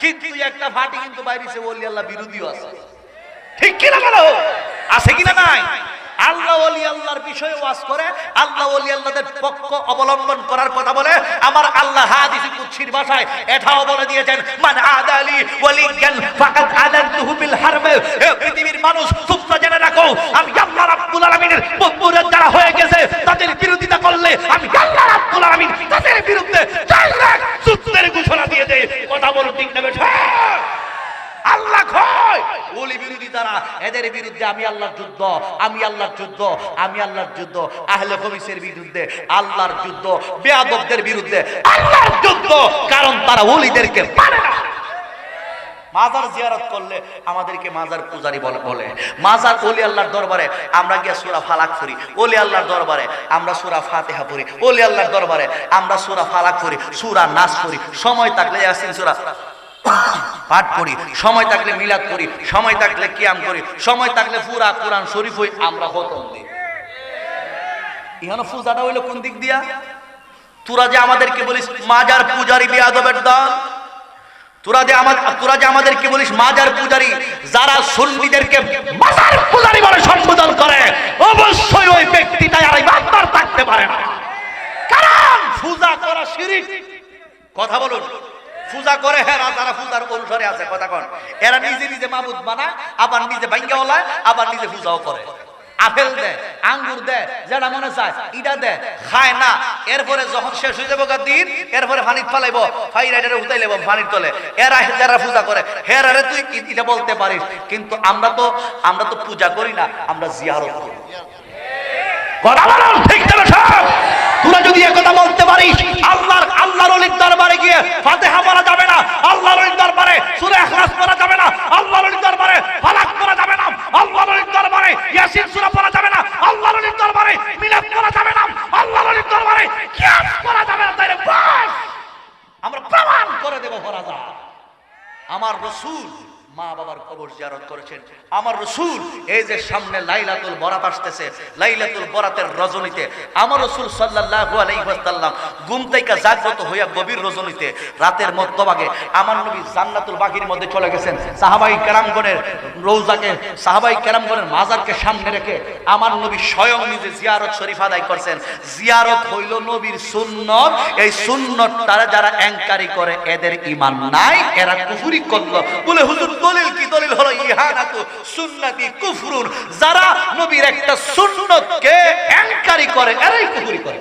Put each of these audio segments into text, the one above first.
কিন্তু একটা ফাটি কিন্তু বাইরেছে ওলি আল্লাহ বিরোধীও আছে, ঠিক কিনা বলো? আছে কিনা নাই? আল্লাহ ওলি আল্লাহর বিষয়ে ওয়াজ করে, আল্লাহ ওলি আল্লাহদের পক্ষ অবলম্বন করার কথা বলে। আমার আল্লাহ হাদিস কুদসির ভাষায় এটাও বলে দিয়েছেন, মান আদালি ওয়ালিয়ান ফাকাদ আযানতুহু বিল হারব। এ পৃথিবীর মানুষ তোমরা জেনে রাখো, আমি আল্লাহ রাব্বুল আলামিনের বন্ধুরা যারা হয়ে গেছে তাদের বিরোধিতা করলে আমি আল্লাহ রাব্বুল আলামিন তাদের বিরুদ্ধে ডাইরেক্ট যুদ্ধের ঘোষণা দিয়ে দেই। কথা বলো ঠিক না বেঠিক? আল্লাহ কয় ওলি বিরোধী যারা, এদের বিরুদ্ধে আমি আল্লাহর যুদ্ধ, আমি আল্লাহর যুদ্ধ, আমি আল্লাহর যুদ্ধ। আহলে হাদিসের বিরুদ্ধে আল্লাহর যুদ্ধ, বেয়াদবদের বিরুদ্ধে আল্লাহর যুদ্ধ, কারণ তারা ওলিদেরকে মানে না। মাজার জিয়ারত করলে আমাদেরকে মাজার পূজারি বলে। মাজার ওলি আল্লাহর দরবারে আমরা গিয়ে সূরা ফালাক পড়ি, ওলি আল্লাহর দরবারে আমরা সূরা ফাতিহা পড়ি, ওলি আল্লাহর দরবারে আমরা সূরা ফালাক পড়ি, সূরা নাস পড়ি, সময় থাকলে ইয়াসিন সূরা পাঠ করি, সময় থাকলে মিলাদ করি, সময় থাকলে কিয়াম করি, সময় থাকলে পুরা কোরআন শরীফ হই আমরা খতম দিই। ইহানো পূজাটা হইলো কোন দিক দিয়া? তোরা যে আমাদেরকে বলিস মাজার পূজারি বেয়াদবের দল, তোরা যে আমাদেরকে বলিস মাজার পূজারি, যারা সুন্নিদেরকে মাজার পূজারি বলে সম্বোধন করে, অবশ্যই ওই ব্যক্তিটা আর ইমানদার থাকতে পারে না। কারণ পূজা করা শিরক। কথা বলুন, পূজা করে হেরা যারা পূজার অনুসারে আছে, কথা কন, এরা নিজে নিজে মাবুদ বানায়, আবার নিজে ভাঙ্গা ওলায়, আবার নিজে পূজাও করে। আপেল দেয়, আঙ্গুর দেয়, যেটা মনে চায় ইটা দেয়, খায় না। এরপরে যখন শেষ হয়ে যাবো দিন, এরপরে পানির ফালাইব, ফাইরাইডারে উঠাই লেব পানির তলে। এরা যারা পূজা করে হেরারে তুই এটা বলতে পারিস, কিন্তু আমরা তো পূজা করি না, আমরা জিয়ারত করি। কথা বলুন ঠিক না সব? তোরা যদি একথা বলতে পারিস, আল্লাহর ওলির দরবারে গিয়ে ফাতিহা পড়া যাবে না, আল্লাহর ওলির দরবারে সূরা ইখলাস পড়া যাবে না, আল্লাহর ওলির দরবারে ফালাক পড়া যাবে না, আল্লাহর ওলির দরবারে ইয়াসিন সূরা পড়া যাবে না, আল্লাহর ওলির দরবারে মিলাদ পড়া যাবে না, আল্লাহর ওলির দরবারে কিয়াম পড়া যাবে না। তাইলে বাস আমরা প্রমাণ করে দেব পড়া যায়। আমার রাসূল মা বাবার কবর জিয়ারত করেছেন। আমার রাসূল এই যে সামনে লাইলাতুল বরাত আসতেছে, লাইলাতুল বরাতের রজনীতে আমার রাসূল সাল্লাল্লাহু আলাইহি ওয়াসাল্লাম ঘুম থেকে জাগ্রত হইয়া গভীর রজনীতে রাতের মধ্যভাগে আমার নবী জান্নাতুল বাকির মধ্যে চলে গেছেন। সাহাবায়ে কেরামগণের রওজাকে, সাহাবায়ে কেরামগণের মাজারকে সামনে রেখে আমার নবী স্বয়ং নিজে জিয়ারত শরীফ আদায় করছেন। জিয়ারত হইল নবীর সুন্নত। এই সুন্নতটা যারা এনকারি করে এদের ঈমান নাই, এরা কুফরি করলো। বলে হুজুর দলিল কি? দলিল হলো ইহানাতু সুন্নতি কুফরুন। যারা নবীর একটা সুন্নতকে ইনকারি করে এরাই কুফরি করে।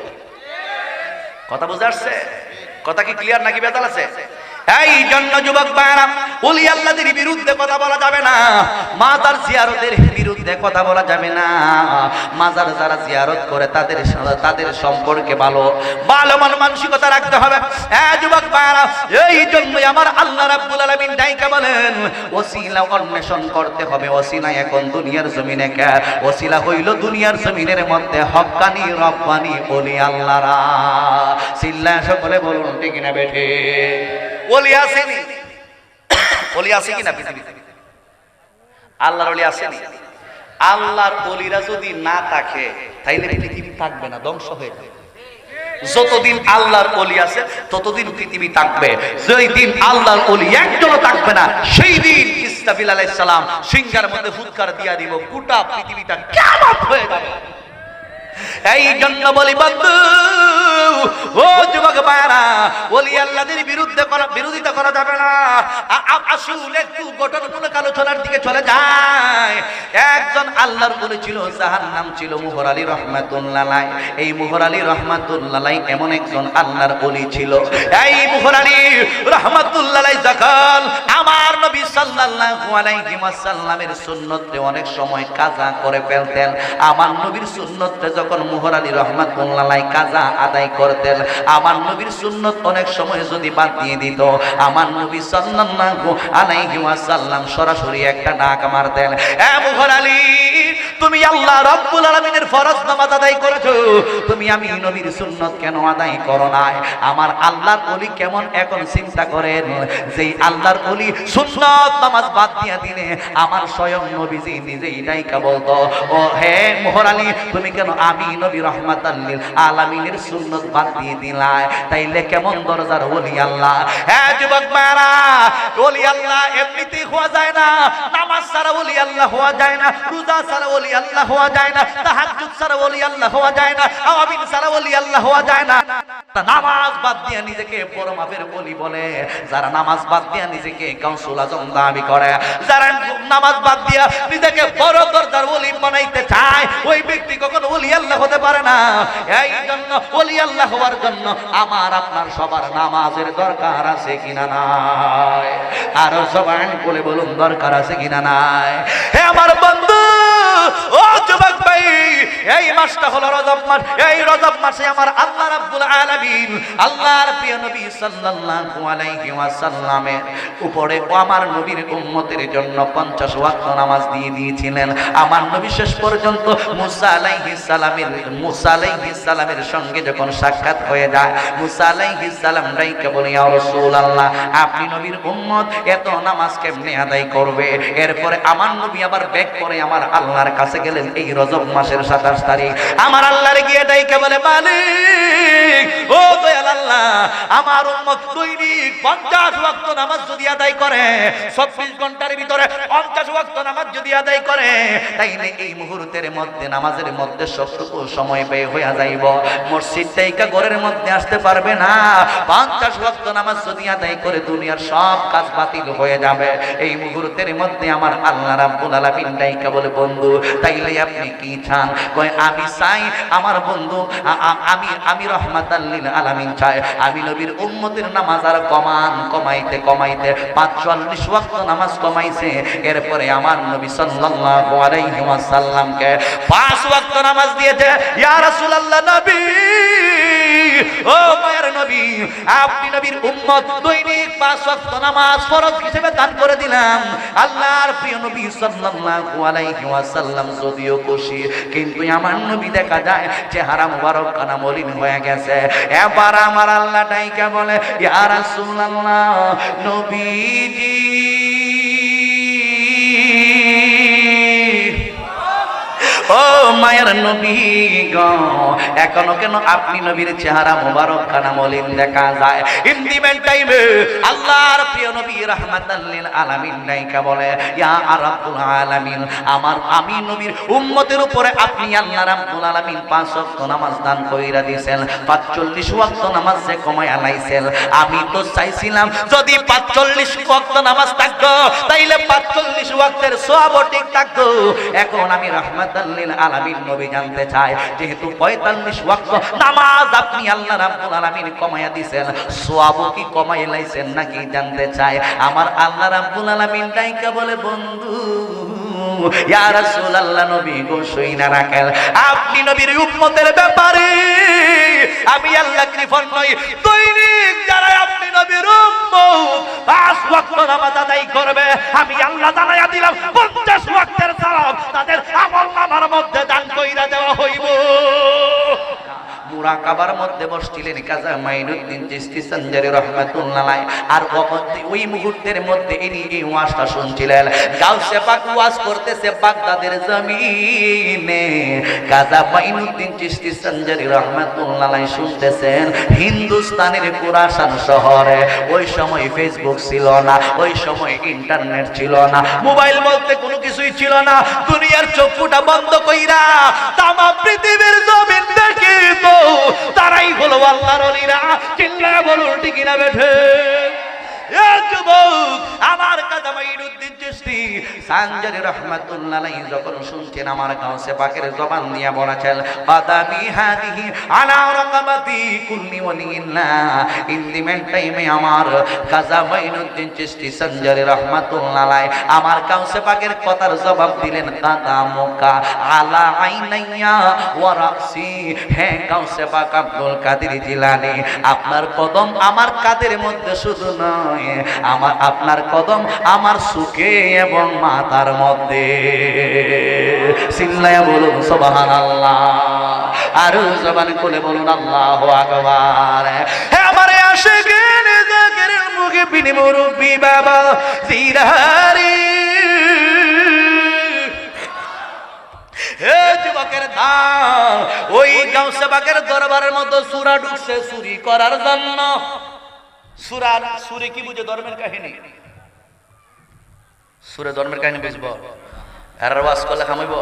কথা বুঝা আসছে? কথা কি ক্লিয়ার নাকি বেতাল আছে? এই জন্য যুবক ভাইরা, ওলি আল্লাহদের বিরুদ্ধে কথা বলা যাবে না, মাজার জিয়ারতের বিরুদ্ধে কথা বলা যাবে না। মাজার যারা জিয়ারত করে তাদের সম্পর্কে ভালো মানসিকতা রাখতে হবে। হ্যাঁ যুবক ভাইরা, এই জন্যই আমার আল্লাহ রাব্বুল আলামিন ডাইকা বলেন ওসিলা অন্বেষণ করতে হবে। ওসিলা এখন দুনিয়ার জমিনে কে? ওসিলা হইল দুনিয়ার জমিনের মধ্যে হক্কানি রব্বানি ওলি আল্লাহরা। সিল্লা সকলে বলুন ঠিক না বেঠে? ওলি আসেনি? ওলি আছে কিনা পৃথিবীতে? আল্লাহর ওলি আসেনি? আল্লাহর ওলিরা যদি না থাকে তাইলে পৃথিবী থাকবে না, ধ্বংস হয়ে যাবে। যতদিন আল্লাহর ওলি আছে ততদিন পৃথিবী থাকবে। যেই দিন আল্লাহর ওলি একজনও থাকবে না, সেই দিন ইসরাফিল আলাইহিস সালাম সিংহার মধ্যে ফুৎকার দিয়া দিব, গোটা পৃথিবীটা কিয়ামত হয়ে যাবে। এই জন্য বলি বন্ধু, ও যুবক ভাইরা, ওলি আল্লাহদের বিরোধিতা করা যাবে না। আসুন একটু গঠনমূলক আলোচনার দিকে চলে যায়। একজন আল্লাহর ওলি ছিল, যার নাম ছিল মুহর আলী রহমাতুল্লাহ আলাইহ। এই মুহর আলী রহমাতুল্লাহ আলাইহ এমন একজন আল্লাহর ওলি ছিল। এই মুহর আলী রহমাতুল্লাহ আলাইহ যখন আমার নবী সাল্লাল্লাহু আলাইহি ওয়াসাল্লামের সুন্নতকে অনেক সময় কাজা করে ফেলতেন, আমার নবীর সুন্নতকে যখন মুহর আলী রহমাতুল্লাহ আলাইহ কাজা আদায় করতেন, আমার নবীর সুন্নত অনেক সময় যদি বাদ দিয়ে দিত, আমার নবী সাল্লাল্লাহু আলাইহি ওয়াসাল্লাম সরাসরি একটা ডাক মারতেন, এ মুহর আলী তুমি আল্লাহ রাব্বুল আলামিনের ফরজ নামাজ আদায় করেছো, তুমি আমি নবীর সুন্নাত কেন আদায় করো না? আমার আল্লাহর ওলি কেমন এখন চিন্তা করেন, যেই আল্লাহর ওলি সুন্নাত নামাজ বাদ দিয়া দিলে আমার স্বয়ং নবীজি নিজেই ডাইকা বলতো, ও হে মোহর আলী, তুমি কেন আমি নবী রাহমাতাল লিল আলামিনের সুন্নাত বাদ দিয়ে দিলা? তাইলে কেমন দরজার ওলি আল্লাহ? হ্যাঁ যুবক ভাইরা, ওলি আল্লাহ এমনিতেই হওয়া যায় না। নামাজ ছাড়া ওলি আল্লাহ হওয়া যায় না, রোজা ছাড়া ওলি আল্লাহ হওয়া যায় না, তাহাজ্জুদ ছাড়া ওলি আল্লাহ হওয়া যায় না, আওয়াবিন ছাড়া ওলি আল্লাহ হওয়া যায় না। নামাজ বাদ দিয়ে নিজেকে বড় মাপের ওলি বলে, যারা নামাজ বাদ দিয়ে নিজেকে গাউসুল আজম দাবি করে, যারা নামাজ বাদ দিয়ে নিজেকে বড় দরজার ওলি বানাইতে চায়, ওই ব্যক্তি কখনো ওলি আল্লাহ হতে পারে না। এই জন্য ওলি আল্লাহ হওয়ার জন্য আমার আপনার সবার নামাজের দরকার আছে কিনা নাই? আরো জবান বলে বলুন, দরকার আছে কিনা নাই? হে আমার বন্ধু, ও যুবক ভাই, এই মাসটা হলো রজব মাস। এই রজব মাসে আমার আল্লাহ রাব্বুল আলামিন আল্লাহর প্রিয় নবী সাল্লাল্লাহু আলাইহি ওয়াসাল্লামের উপরে ও আমার নবীর উম্মতের জন্য 50 ওয়াক্ত নামাজ দিয়ে দিয়েছিলেন। আমার নবী শেষ পর্যন্ত মুসা আলাইহিস সালামের সঙ্গে যখন সাক্ষাৎ হয়ে যায়, মুসা আলাইহিস সালাম ডাইকা বলে, ইয়া রাসূলুল্লাহ, আপনি নবীর উম্মত, এত নামাজ কেমনে আদায় করবে? এরপরে আমার নবী আবার ব্যাক করে আমার আল্লাহর কাছে গেলেন এই রজব মাসের 27 তারিখ। আমার আল্লাহর গিয়ে ডাইকা বলে, মালিক, ও দয়াল আল্লাহ, আমার উম্মত দৈনিক 50 ওয়াক্ত নামাজ যদি আদায় করে, 24 ঘন্টার ভিতরে 50 ওয়াক্ত নামাজ যদি আদায় করে, তাইলে এই মুহূর্তের মধ্যে নামাজের মধ্যে সবটুকু সময় ব্যয় হয়ে যাইব, মসজিদ থেকে ঘরের মধ্যে আসতে পারবে না। 50 ওয়াক্ত নামাজ যদি আদায় করে দুনিয়ার সব কাজ বাতিল হয়ে যাবে। এই মুহূর্তের মধ্যে আমার আল্লাহ রাব্বুল আলামিন ডাইকা বলে, বন্ধু, তাইলে আপনি কি চান? কয়, আমি চাই আমার বন্ধু, আমি রাহমাতাল লিল আলামিন চাই, আমি নবীর উম্মতের নামাজ আর কমাইতে 45 ওয়াক্ত নামাজ কমাইছে। এরপরে আমার নবী সাল্লাল্লাহু আলাইহি ওয়াসাল্লামকে 5 ওয়াক্ত নামাজ দিয়েছে। ইয়া রাসূলুল্লাহ, নবী, ও মায়ের নবী, আপনি নবীর উম্মত, দৈনিক 5 ওয়াক্ত নামাজ ফরজ হিসেবে দান করে দিলাম। আল্লাহর প্রিয় নবী সাল্লাল্লাহু আলাইহি ওয়াসাল্লাম যদিও খুশি, কিন্তু আমার নবী দেখা যায় চেহারা মুবারক কানা মলিন হয়ে গেছে। এবার আমার আল্লাহ ডাইকা বলে, ইয়া রাসূলুল্লাহ, নবীজি, ও মায়ের নবী গো, এখনো কেন আপনি নবীর চেহারা মুবারক খানা মলিন দেখা যায়? ইন্দিমেন টাইমে আল্লাহর প্রিয় নবী রাহমাতাল লিল আলামিন ডাইকা বলে, ইয়া রাব্বুল আলামিন, আমি নবীর উম্মতের উপরে আপনি আল্লাহ রাব্বুল আলামিন 5 ওয়াক্ত নামাজ দান কইরা দিয়েছেন, 45 ওয়াক্ত নামাজ যে কমায় আলাইছেন। আমি তো চাইছিলাম যদি 45 ওয়াক্ত নামাজ থাকতো, তাইলে 45 ওয়াক্তের সওয়াবও ঠিক থাকতো। এখন আমি রাহমাতাল লিল আলামিন নবী জানতে চাই, যেহেতু 45 ওয়াক্ত নামাজ আপনি আল্লাহ রাব্বুল আলামিন কমায়া দিবেন, সওয়াবও কি কমায় লাইছেন নাকি জানতে চাই। আমার আল্লাহ রাব্বুল আলামিন ডাইকা বলে, বন্ধু, ইয়া রাসূলুল্লাহ, নবী গো, শুইনা রাখেন, আপনি নবীর উম্মতের ব্যাপারে আমি আল্লাহ কৃপণ নই। দৈনিক যারা আপনি নবীর উম্মত 5 ওয়াক্ত নামাজ আদায় করবে, আমি আল্লাহ জানাইয়া দিলাম 50 ওয়াক্তের সওয়াব তাদের আমলনামার মধ্যে দান কইরা দেওয়া হইব। মুরাকাবার মধ্যে বসছিলেন কাজা মাইনুদ্দিন চিশতি সঞ্জারি রাহমাতুল্লাহ আলাইহি, আর ওই মুহূর্তের মধ্যে ইনি এই ওয়াজটা শুনছিলেন। গাউসে পাক ওয়াজ করতেছে বাগদাদের জমিনে, কাজা মাইনুদ্দিন চিশতি সঞ্জারি রাহমাতুল্লাহ আলাইহি শুনতেছেন হিন্দুস্তানের কুরাসান শহরে। ওই সময় ফেসবুক ছিল না, ওই সময় ইন্টারনেট ছিল না, মোবাইল বলতে কোনো কিছুই ছিল না। দুনিয়ার চক্ষুটা বন্ধ কইরা তামাম পৃথিবীর জমিন দেখি তো তারাই হলো আল্লাহর ওলিরা। চিল্লায়া বলুন ঠিক না বেঠে? আমার কাজা মাইনুদ্দিন চিশতি সঞ্জারি রাহমাতুল্লাহ আলাইহি যখন শুনছেন, আমার গাউসে পাকের জবান দিয়া বলেছেন, বাদামি হাদিহি আলা রাকাবাতি কুল্লি ওয়ালিল্লাহ। ইন্দিমেন টাইমে আমার কাজা মাইনুদ্দিন চিশতি সঞ্জারি রাহমাতুল্লাহ আলাইহি আমার গাউসে পাকের কথার জবাব দিলেন, কাদামুকা আলা আইনাইয়া ওয়া রাসি। হে গাউসে পাক আব্দুল কাদের জিলানী, আপনার কদম আমার কাদের মধ্যে শুধু নয়, আপনার কদম আমার সুখে এবং মাথার মধ্যে। চিল্লায়া বলুন সুবহানাল্লাহ, আর জবান খুলে বলুন আল্লাহু আকবার। হে আমার আশিকিন জাকিরের মুখে বিনি মুরব্বি বাবা জিরারি, হে যুবকের দাম, ওই গাউসে বাগের দরবারের মধ্যে সূরা ঢুকছে চুরি করার জন্য। সূরা কি বুঝে? ধর্মের কাহিনী। সূরা ধর্মের কাহিনী বুঝবো, আর ওয়াজ করলে খামাইব।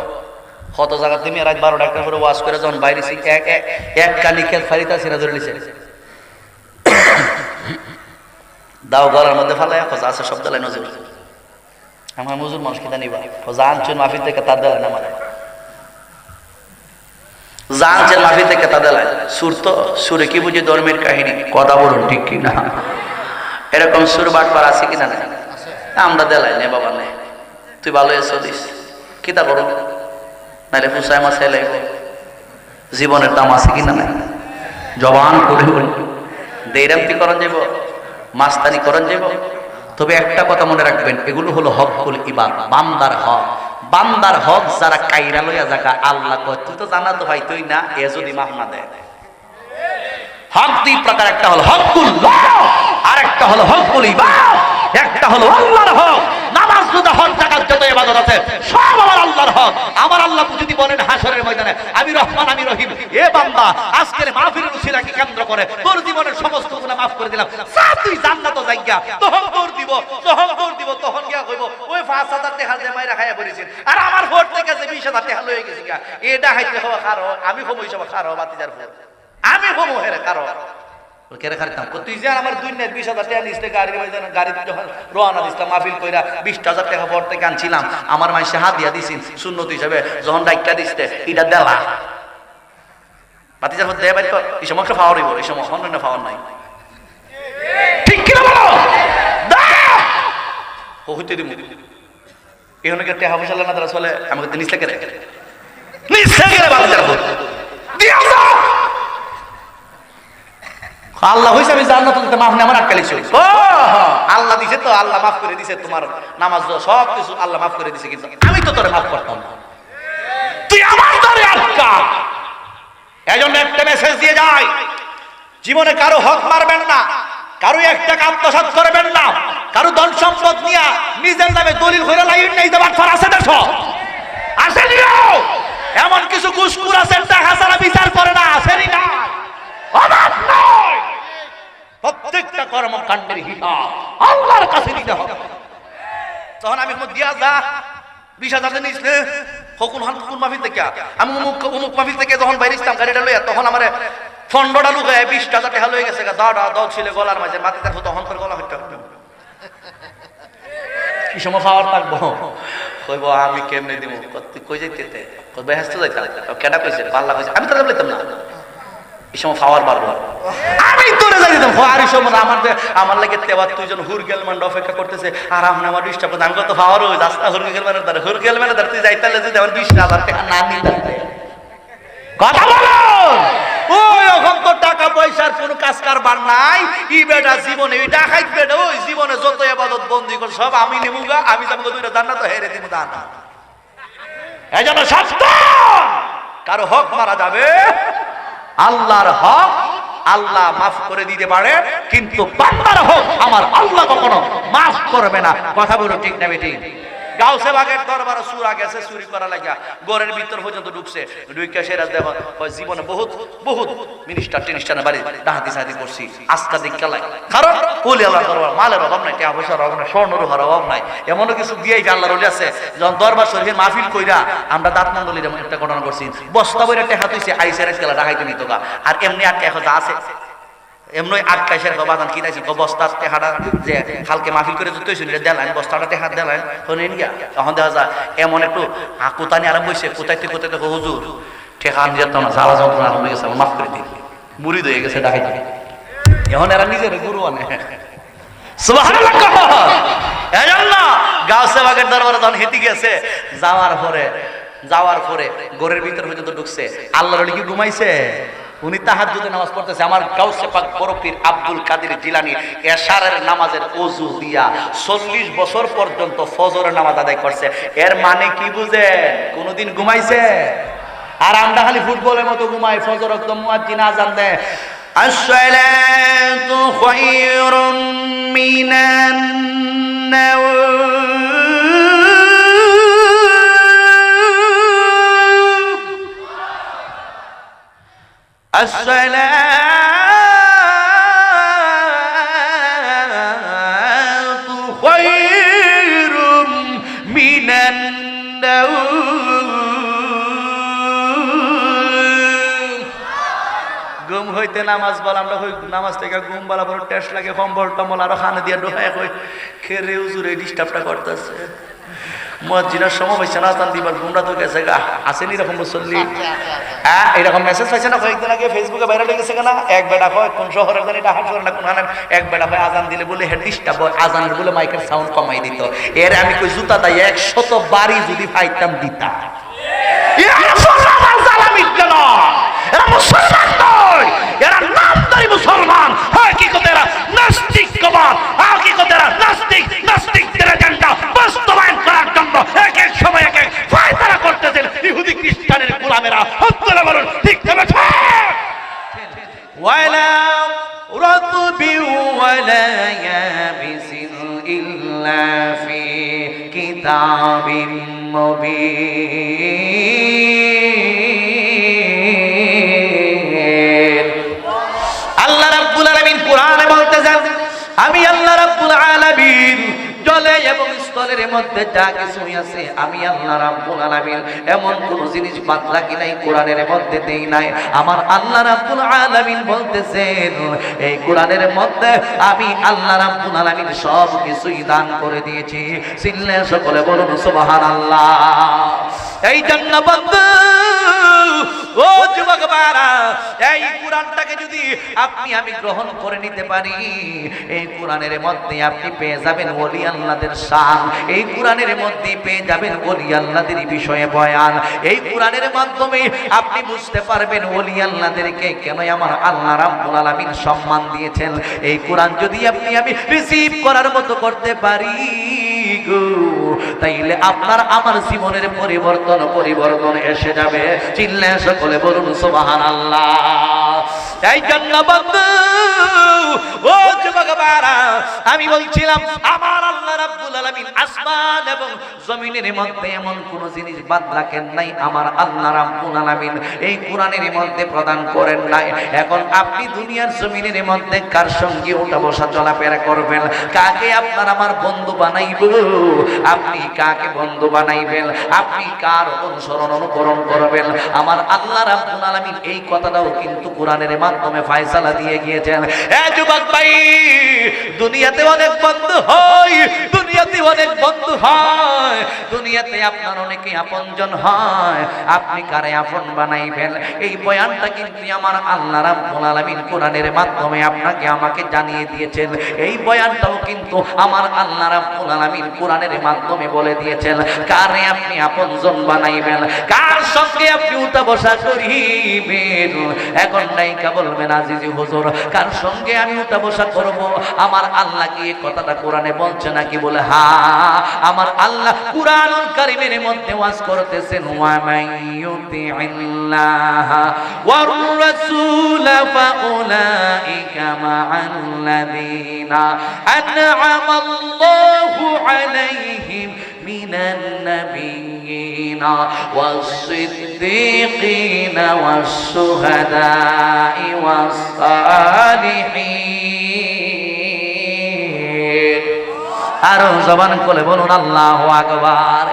কত জায়গা তুমি রাত 12টা একটা করে ওয়াজ করে যখন বাইরে এক কানি খেত ফারিতা সিনা ধরে নিছে, দাও গলার মধ্যে ফালাই আছে শব্দ লাই নজর। আমার মজুর মানুষ কিনা নিবা জান চুন মাহফিল থেকে তার দেয় না, মানে জান চুন মাহফিল থেকে তার দেয়। সুর তো সুরে কি বুঝি? ধর্মের কাহিনী। কথা বলুন ঠিক কিনা? এরকম সুর বাটবার আছে কিনা? না, আমরা দেলাই নে বাবা নে, তুই ভালো এসো দিস কিতা করো, নাহলে ফুসাই মাসাই লাগব। জীবনের দাম আছে কিনা? নাই। জবান করে বলি দেরামতি করন যাব, মাস্তানি করন যাব। তবে একটা কথা মনে রাখবেন, এগুলো হলো হকুল ইবাদ, বান্দার হক। বান্দার হক যারা কাইরা লইয়া জায়গা, আল্লাহ কয় তুই তো জানা তো ভাই তুই না, এ যদি মাফ না দেয়। হক দুই প্রকার, একটা হলো হকুল্লাহ আর একটা হলো হকুল ইবাদ। একটা হলো আল্লাহর হক, নামাজ রোজা হজ যাকাত যত ইবাদত আছে সব আমার আল্লাহর হক। আমার আল্লাহ যদি বলেন হাশরের ময়দানে আমি রহমান আমি রহিম, এ বান্দা আজকের মাহফিলের উসিলাকে কেন্দ্র করে তোর জীবনের সমস্ত গুনাহ মাফ করে দিলাম, যা তুই জান্নাতে যাইগা। তখন দৌড় দিব, তখন গিয়া কইব ওই 5000 টাকা যে মাইরা খাইয়া পড়েছেন, আর আমার ভোট থেকে যে 20000 টাকা লয়ে গেছে গা, এটা হাইতে হওয়া খারো আমি কম হইছে খারো বাতিজার ভোট আমি কম হেরে কারো কেরে খাইতাম। তুই যে আমার 2,000 টাকা নিচে গাড়ি যখন রওনা দিছিলাম মাহফিল কইরা 20,000 টাকা ভোট থেকে আনছিলাম, আমার মাইসে হাত দিয়া দিছিস সুন্নত হিসেবে, যখন ডাইকা দিছে এটা দেলা বাতিজার ভোট দেয় বাইর কর। এই সময় একটা পাওয়ার হইব, এই সময় অন্য পাওয়ার নাই, ঠিক কিনা বলো? ও হইতে দিব এখানে কি টাকা পয়সা না তারা চলে আমাকে নিচ থেকে বাতিজার ভোট দিয়া দাও। আল্লাহ হইছে আমি জান্নাত দিতে মাফ নেই, আমার আটকালিছ। ও আল্লাহ দিছে তো, আল্লাহ মাফ করে দিছে, তোমার নামাজ সব কিছু আল্লাহ মাফ করে দিছে, কিন্তু আমি তো তোরে মাফ করতাম না, তুই আমার ধরে আটকা। এজন্য একটা মেসেজ দিয়ে যায়, জীবনে কারো হক মারবেন না, কারো একটা আত্মসাৎ করবেন না, কারো ধন সম্পদ নিয়ে নিজের নামে দলিল করে লাইন নাই দেবার ফর আছে দেশ আছে নিও। এমন কিছু ঘুষখোর আছে টাকা ছাড়া বিচার করে না, আসেনি না, অবাক নয়। প্রত্যেকটা কর্মকাণ্ডের হিসাব আল্লাহর কাছে দিতে হবে। তখন আমি দিয়া যা 20,000 নিচলে হকুন হাকুন মাহফিল থেকে আমি অমুক মাহফিল থেকে যখন বাইরে ইসলাম গাড়িটা লইয়া, তখন আমার ফন্ডটা লুকায় 20,000 টাকা লয়ে গেছে, দাঁড়া দল ছিল গলার মাঝে মাটি থাকবো, তখন তোর গলা হইতে হবে। কি সময় পাওয়ার থাকবো? কইব আমি কেমনে দিব, তুই কই যাইতে বেহেস্ত যাইতে কেটা কইছে পাল্লা কইছে, আমি তো বলতাম না এই সময় পাওয়ার বাড়বো, আমি তোরে যাই দিতাম। আর এই সময় আমার লাগে তেবার তুইজন হুরগেল মান অপেক্ষা করতেছে, আর আপনি আমার ডিস্টার্ব করতে, আমি কত পাওয়ার ওই রাস্তা হুরগেল মানে ধরে হুরগেল মানে ধরে তুই যাইতালে যদি আমার 20,000 টাকা না নিতে কথা বলুন। ওই এখন তো টাকা পয়সার কোন কাজ কারবার নাই, ই বেটা জীবনে এই ডাকাইত বেটা ওই জীবনে যত ইবাদত বন্দি কর সব আমি নেবুগা, আমি যাবো দুইটা জান্নাত হেরে দিব দান। এজন্য সাবধান, কারো হক মারা যাবে। আল্লাহর হক আল্লাহ মাফ করে দিতে পারে, কিন্তু বান্দার হক আমার আল্লাহ কখনো মাফ করবে না। কথা বলো ঠিক না বেটি? গাউসে বাগের দরবারে সূরা গেছে চুরি করা লাগা, ঘরের ভিতর পর্যন্ত ঢুকছে, ঢুকে সেরা দেখো জীবনে বহুত বহুত মিনিস্টার টিনিস্টার বাড়ি ডাহাতি সাহাতি করছি, আজকা দিক খেলায়। কারণ ওলি আল্লাহ দরবার মালের অভাব নাই, টাকা পয়সার অভাব নাই, স্বর্ণ রূপার অভাব নাই, এমনও কিছু দিয়েই আল্লাহর ওলি আছে। যখন দরবার শরীফের মাহফিল কইরা আমরা দাঁত মন্ডলী যেমন একটা ঘটনা করছি, বস্তা বইরা টাকা তুইছে আইসের খেলা ডাকাইতে নিত গা, আর এমনি আটকে এখন যা আছে এমনি আটকাইশের বাদান কিনাইছি বস্তার টেহাটা যে কালকে মাহফিল করে তুইছিল দেলাইন বস্তাটা টেহার দেলাইন শোনেন গিয়া, তখন দেখা যায় এমন একটু কোতানি আরম্ভ হয়েছে, কোথাইতে কোথাইতে হুজুর ঠেকা আন যেত না, জ্বালা যন্ত্রণা আরম্ভ হয়ে গেছে, মাফ করে দিন, মুড়ি হয়ে গেছে ডাকাইতে। এখন এরা নিজের গুরু আনে সুবহানাল্লাহ। এজন্য গাউসে বাগের দরবারে যখন হেঁটে গেছে, যাওয়ার পরে ঘরের ভিতর পর্যন্ত ঢুকছে, আল্লাহর ওলি কি ঘুমাইছে? উনি তাহাজ্জুদের নামাজ পড়তেছে, আমার গাউসে পাক বড় পীর আব্দুল কাদের জিলানী এশারের নামাজের ওযু দিয়া 40 বছর পর্যন্ত ফজরের নামাজ আদায় করছে। এর মানে কি বুঝেন? কোনদিন ঘুমাইছে? আর আমরা খালি ফুটবলের মতো ঘুমাই, ফজর ওয়াক্ত মুয়াজ্জিন আযান দেয়, আসসালাতু খায়রুম মিনান নাওম, আসসালাতু খায়রুম মিনান নাওম। ঘুম হইতে নামাজ বল, আমরা হই নামাজ থেকে ঘুম বলা বড় টেস্ট লাগে, কম্বল টম্বল আরো খানা দিয়ে ঢোকায় কই খেরে হুজুরে ডিস্টার্বটা করতেছে। মুয়াজ্জিনের সময় হইছে না, আজান দিবার ঘুমরা তো গেছে গা। আসেনি এরকম মুসল্লি? হ্যাঁ, এরকম মেসেজ পাইছে না কয়েকদিন আগে ফেসবুকে ভাইরাল হয়ে গেছে কেনা, এক বেটা হয় কোন শহরের জানি ঢাকা শহর না কোন, এক বেটা হয় আজান দিলে বলে হেড ডিস্টার্ব হয়, আজানের বলে মাইকের সাউন্ড কমাই দিত। এর আমি কই জুতা দাই 100 বাড়ি যদি পাইতাম দিতা। এরা মুসলমান নয়, এরা নামদারি মুসলমান। হাকিকতে এরা নাস্তিকবাদ, হাকিকতে এরা নাস্তিক, নাস্তিকদের এজেন্ডা বাস্তবায়ন করার জন্য এক এক সময় এক এক ফায়দারা করতেছেন ইহুদি খ্রিস্টানের গোলামেরা। আল্লাহ বলেন ঠিক তবে ওয়ালা রাতবি ওয়ালা ইয়াবিসিন ইল্লা ফি কিতাবিম মুবিন। আল্লাহ রাব্বুল আলামিন কোরআনে বলতেছেন, আমি আল্লাহ রাব্বুল আলামিন জলে এবং স্থলের মধ্যে যা কিছু আছে আমি আল্লাহ রাব্বুল আলামিন এমন কোন জিনিস বাদ রাখি নাই, কোরআনের মধ্যে দেই নাই। আমার আল্লাহ রাব্বুল আলামিন বলতেছেন এই কোরআনের মধ্যে আমি আল্লাহ রাব্বুল আলামিন সব কিছুই দান করে দিয়েছি। চিল্লে সকলে বলুন সুবহানাল্লাহ। এই জন্য বন্ধু ও যুবক ভাইরা, এই কোরআনটাকে যদি আপনি আমি গ্রহণ করে নিতে পারি, এই কোরআনের মধ্যে আপনি পেয়ে যাবেন ওলি আল্লাহদের শান, এই কোরআনের মধ্যে পেয়ে যাবেন ওলি আল্লাহদের বিষয়ে বয়ান। এই কোরআনের মাধ্যমে আপনি বুঝতে পারবেন ওলি আল্লাহদেরকে কেন আমার আল্লাহ রাব্বুল আলামিন সম্মান দিয়েছেন। এই কোরআন যদি আপনি আমি রিসিভ করার মতো করতে পারি গো, তাইলে আপনার আমার জীবনের পরিবর্তন এসে যাবে। চিল্লে সকলে বলুন সুবহানাল্লাহ। এই জন্য বন্ধু ও যুবক ভাইরা, আমি বলছিলাম আমার আল্লাহ রাব্বুল আলামিন আসমান এবং জমিনের মধ্যে এমন কোন জিনিস বাদ রাখেন নাই, আমার আল্লাহ রাব্বুল আলামিন এই কোরআনের মধ্যে প্রদান করেন নাই। এখন আপনি দুনিয়ার জমিনের মধ্যে কার সঙ্গে ওঠা বসা চলাফেরা করবেন, কাকে আপনার আমার বন্ধু বানাইব, আপনি কাকে বন্ধু বানাইবেন, আপনি কার অনুকরণ করবেন, আমার আল্লাহ রাব্বুল আলামিন এই কথাটাও কিন্তু কোরআনের মাধ্যমে ফয়সালা দিয়ে গিয়েছেন। এ যুবক ভাই, দুনিয়াতে অনেক বন্ধু হয়, দুনিয়াতে অনেক বন্ধু হয়, দুনিয়াতে আপনার অনেকে আপনজন হয়, আপনি কারে আপন বানাইবেন এই বয়ানটা কিন্তু আমার আল্লাহ রাব্বুল আলামিন কোরআনের মাধ্যমে আপনাকে আমাকে জানিয়ে দিয়েছেন। এই বয়ানটাও কিন্তু আমার আল্লাহ রাব্বুল আলামিন কোরআনের মাধ্যমে বলে দিয়েছেন কারে আপনি আপনজন বানাইবেন, কার সঙ্গে আপনি উঠা বসা করিবেন। এখন নাইকা বলবেন আজিজি হুজুর কার সঙ্গে আমি উঠা বসা করব, আমার আল্লাহ কি এই কথাটা কোরআনে বলছে নাকি? বলে হ্যাঁ, আমার আল্লাহ কুরআনুল কারীমের মধ্যে ওয়াজ করতেছেন ওয়া মাইয়ুতিল্লাহ ওয়ার রাসূল ফাউলাইকা মা'আল্লাযীনা আন'আমাল্লাহু আলাইহিম মিনান নাবিয়্যিনা ওয়াস-সিদ্দীকিনা ওয়াস-শুহাদা'i ওয়াস-সালিহিন। আরো জবান খুলে বলুন আল্লাহু আকবার।